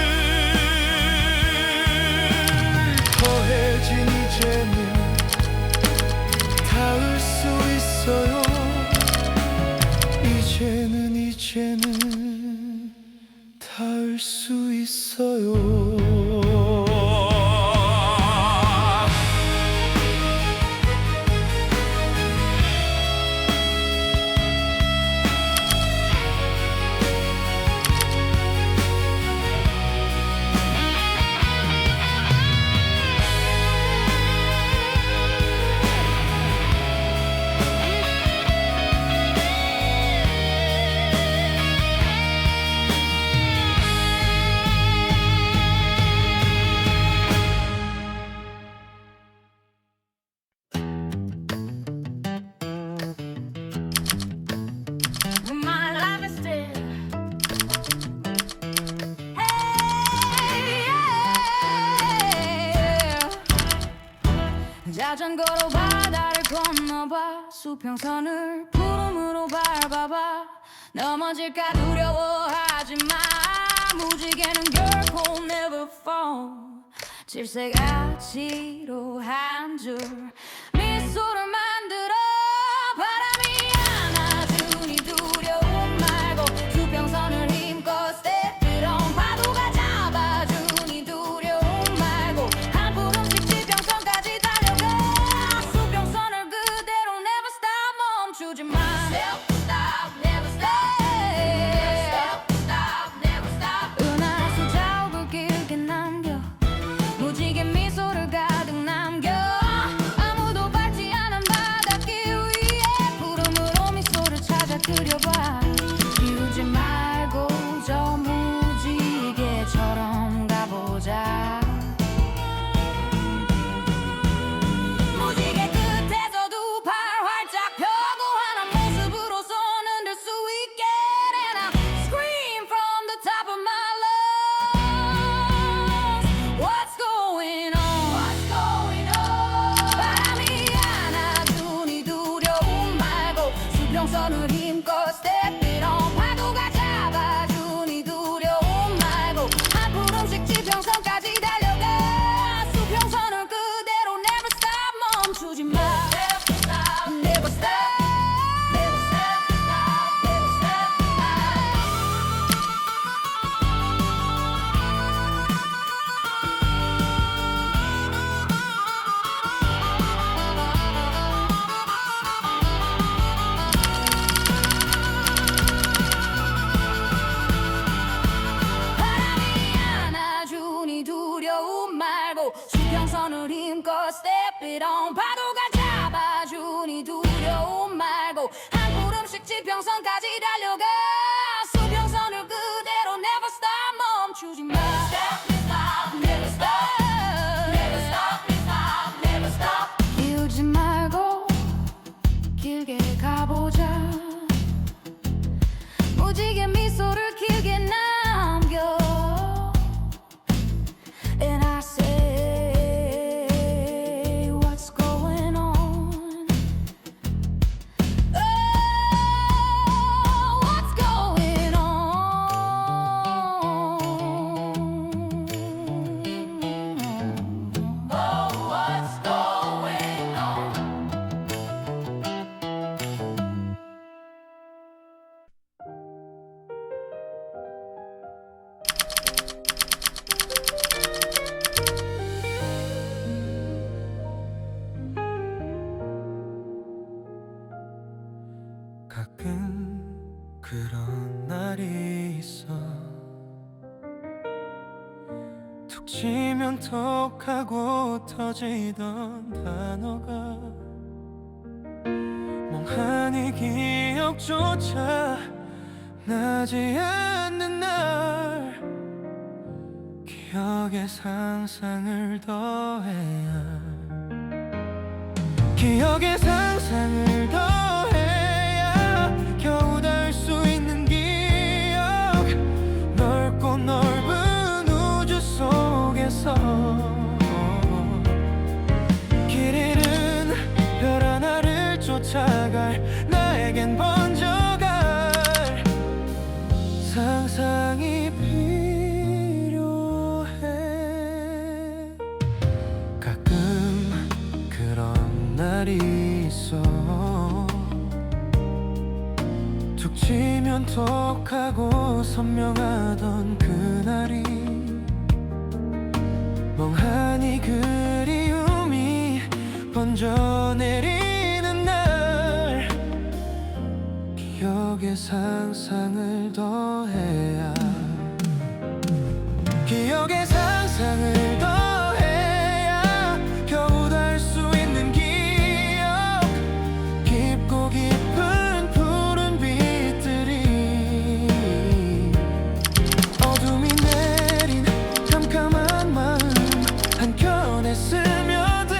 더해진 이제는 닿을 수 있어요. 이제는 닿을 수 있어요. My life is still. Hey, yeah. 자전거로 바다를 건너봐 수평선을 구름으로 밟아봐 넘어질까 두려워하지 마 무지개는 결코 never fall 질색아치로 한 줄 미소를 만들어 바람이 안아주니 두려움 말고 수평선을 힘껏 step it on 파도가 잡아주니 두려움 말고 한 걸음씩 지평선까지 달려가 수평선을 그대로 never stop 멈추지 마 Step stop never stop Step stop never stop 은하수 자욱을 길게 남겨 무지개 미소를 가득 남겨 아무도 밟지 않은 바닷길 위에 구름으로 미소를 찾아 그려봐 비우지 말고 저 무지개처럼 가보자 무지개 끝에서도 팔 활짝 펴고 환한 모습으로 손 흔들 수 있게 And I scream from the top of my lungs What's going on? What's going on? 바람이 안아주니 두려움 말고 수평선을 힘껏 step it on 파도가 잡아주니 두려움 말고 한 걸음씩 지평선까지 달려가 수평선을 그대로 never stop 멈추지 마 Never stop Never stop Never stop Never stop 바람이 안아주니 두려움 말고 수평선을 힘껏 step it on 파도가 잡아주니 두려움 말고 한 걸음씩 지평선까지 달려가 수평선을 그대로 never stop 멈추지 마 Step stop never stop Never stop stop never stop 비우지 말고 길게 가보자 무지개 미소를 길게 남겨 And I say what's going on Oh 툭 치면 톡하고 터지던 단어가 멍하니 기억조차 나지 않는 날 기억에 상상을 더해야 기억에 상상을 더해야 겨우 닿을 수 있는 기억 넓고 넓은 우주 속에서 길 잃은 별 하나를 쫓아갈 나에겐 번져갈 상상이 필요해 가끔 그런 날이 있어 툭 치면 톡하고 선명하던 그날이 멍하니 그리움이 번져내리는 날 기억에 상상을 더해야 기억에 상상을 더해야 겨우 닿을 수 있는 기억 깊고 깊은 푸른 빛들이 어둠이 내린 캄캄한 마음 한켠에 스며들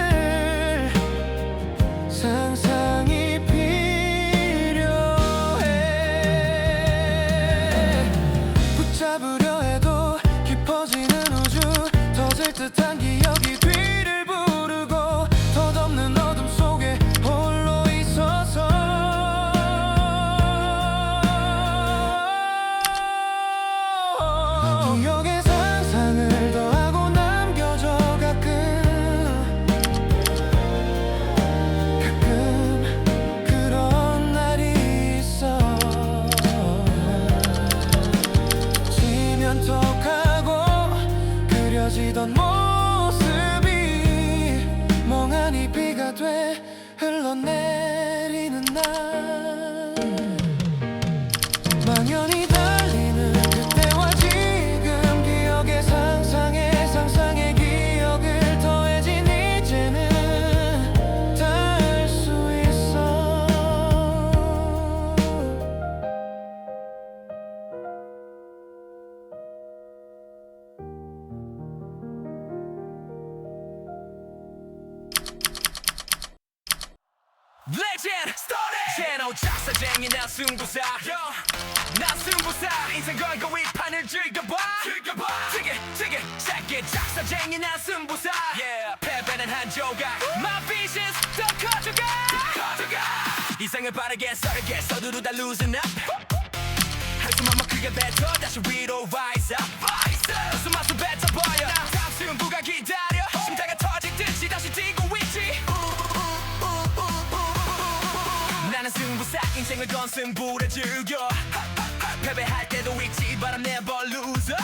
상상이 필요해 붙잡으려 해도 깊어지는 우주 터질 듯한 기억이 뒤를 부르고 덧없는 어둠 속에 홀로 있어서 기억에 상상을 더하고 남겨져 가끔 그런 날이 있어 지면 톡하고 그려지던 모습이 멍하니 비가 돼 흘러내리는 날 망연히 달리는 그때와 지금 기억에 상상에 상상의 기억을 더해진 이제는 닿을 수 있어 Legend 채널 작사쟁이 나 승부사 나 승부사 인생 걸고 이 판을 즐겨봐 되게 짧게 작사쟁이 나 승부사 패배는 한 조각 My visions 더 커져가 이상을 빠르게 썰게 서두르다 losing up 한숨만 막 크게 뱉어 다시 위로 rise up 웃음맛도 뱉어 보여 다음 승부가 기다려 심장이 터질 듯이 다시 뛰고 있지 나는 승부사 인생을 건 승부를 즐겨 패배할 때도 있지 but I'm never loser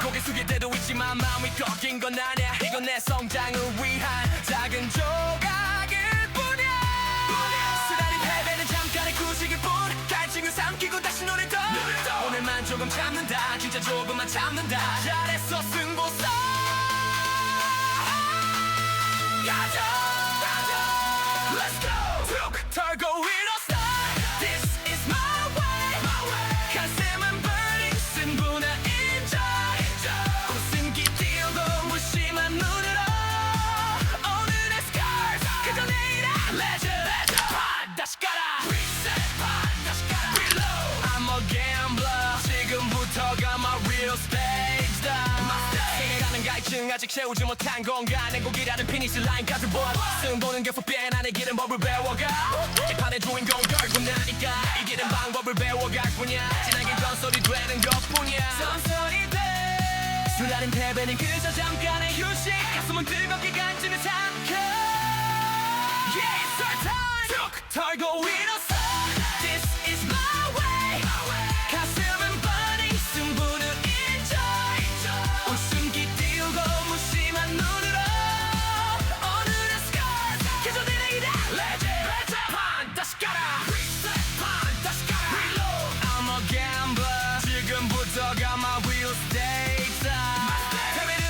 고개 숙일 때도 있지만 마음이 꺾인 건 아니야 이건 내 성장을 위한 작은 조각일 뿐이야 쓰라린 패배는 잠깐의 구식일 뿐 갈증을 삼키고 다시 눈을 떠 오늘만 조금 참는다 진짜 조금만 참는다 잘했어 승부사 가자 Let's go 털고 일어서 This is my way 가슴은 burning 승부는 enjoy 웃음기 띄우고 무심한 눈으로 오늘의 scars 그저 내일의 legend 판 다시 가라 Reset 판 다시 가라 Reload I'm a gambler 지금부터가 my real stage 생각하는 갈증 아직 채우지 못한 건가 내 곡이라는 피니시 라인까지 본 승부는 계속 변하는 길은 법을 배워가 이 판의 주인공 결국 나니까 이기는 방법을 배워갈 뿐이야 지나긴 전설이 되는 것뿐이야 전설이 돼 수다린 패배는 그저 잠깐의 휴식 가슴은 뜨겁게 간지는 삼켜 Yeah it's our time 털고 일어서 This is my way 가슴은 burning 승부는 enjoy 웃음기 띄우고 무심한 눈으로 오늘의 scars 그저 내 내일의 legend 판 다시 가라 Reset 판 다시 가라 Reload I'm a gambler 지금부터가 my real stage 패배는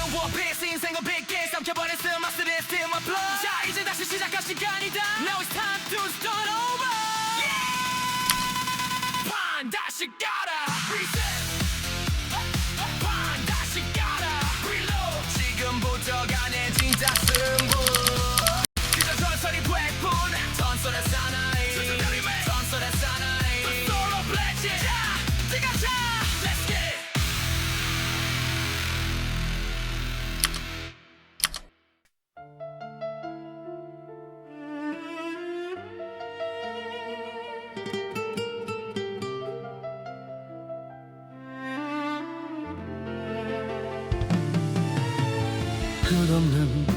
끝없는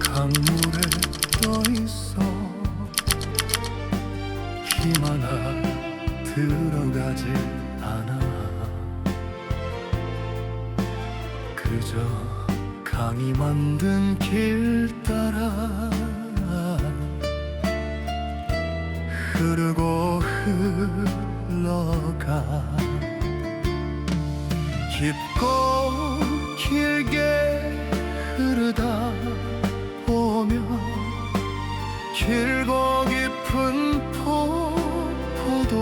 강물에 떠있어 힘 하나 들어가지 않아 그저 강이 만든 길 따라 흐르고 흘러가 깊고 길게 흐르다 보면 길고 깊은 폭포도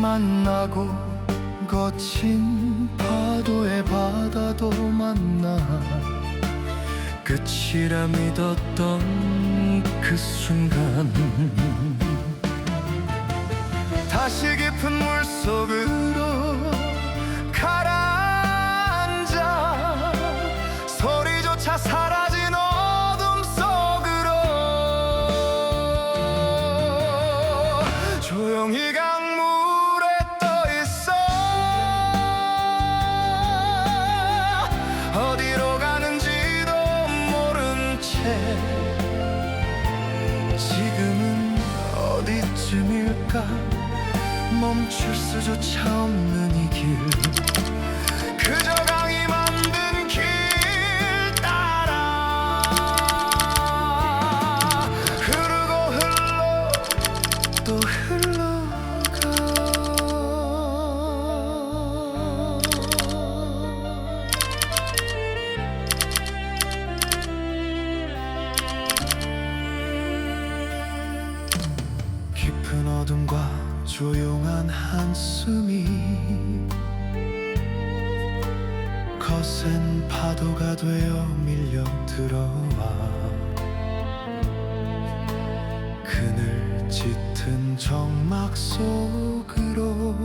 만나고 거친 파도의 바다도 만나 끝이라 믿었던 그 순간 다시 깊은 물속으로 가라앉아 소리조차 사라진 어둠 속으로 조용히 강물에 떠있어 어디로 가는지도 모른 채 지금은 어디쯤일까 멈출 수조차 없는 이 길 그저 강이 만든 길 따라 흐르고 흘러 또 흘러가 깊은 어둠과 조용한 한숨이 거센 파도가 되어 밀려 들어와 그늘 짙은 정막 속으로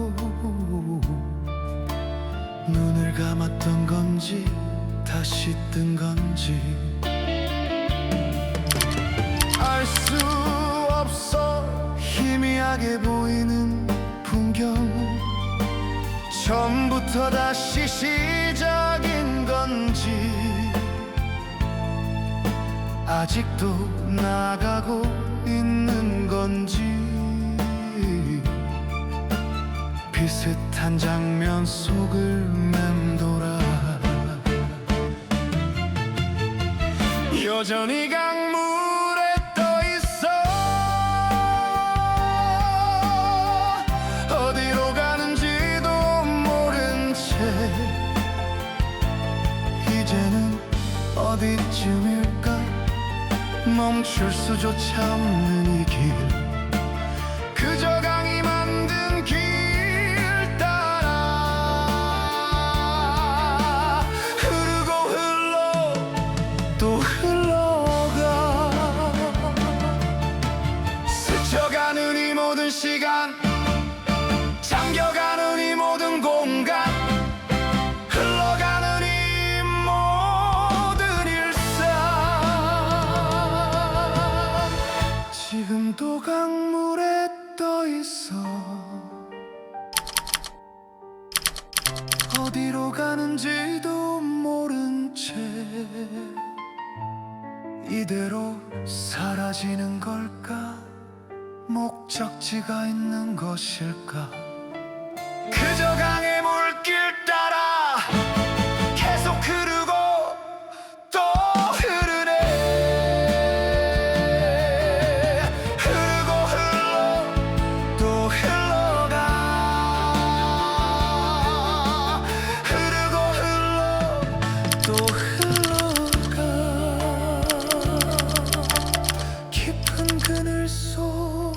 눈을 감았던 건지 다시 뜬 건지 알 수 없어 희미하게 보이는 풍경 처음부터 다시 시작인 건지 아직도 나가고 있는 건지 비슷한 장면 속을 맴돌아 여전히 강물에 떠있어 어디로 가는지도 모른 채 이제는 어디쯤일까 멈출 수조차 없는 이 길 그저 강이 만든 길 따라 흐르고 흘러 또 흘러가 스쳐가는 이 모든 시간 잠겨가는 이 모든 공간 흘러가는 이 모든 일상 지금도 강물에 떠있어 어디로 가는지도 모른 채 이대로 사라지는 걸까 목적지가 있는 것일까 그저 강의 물길 따라 계속 흐르고 또 흐르네 흐르고 흘러 또 흘러가 흐르고 흘러 또 흘러가 깊은 그늘 속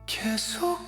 계속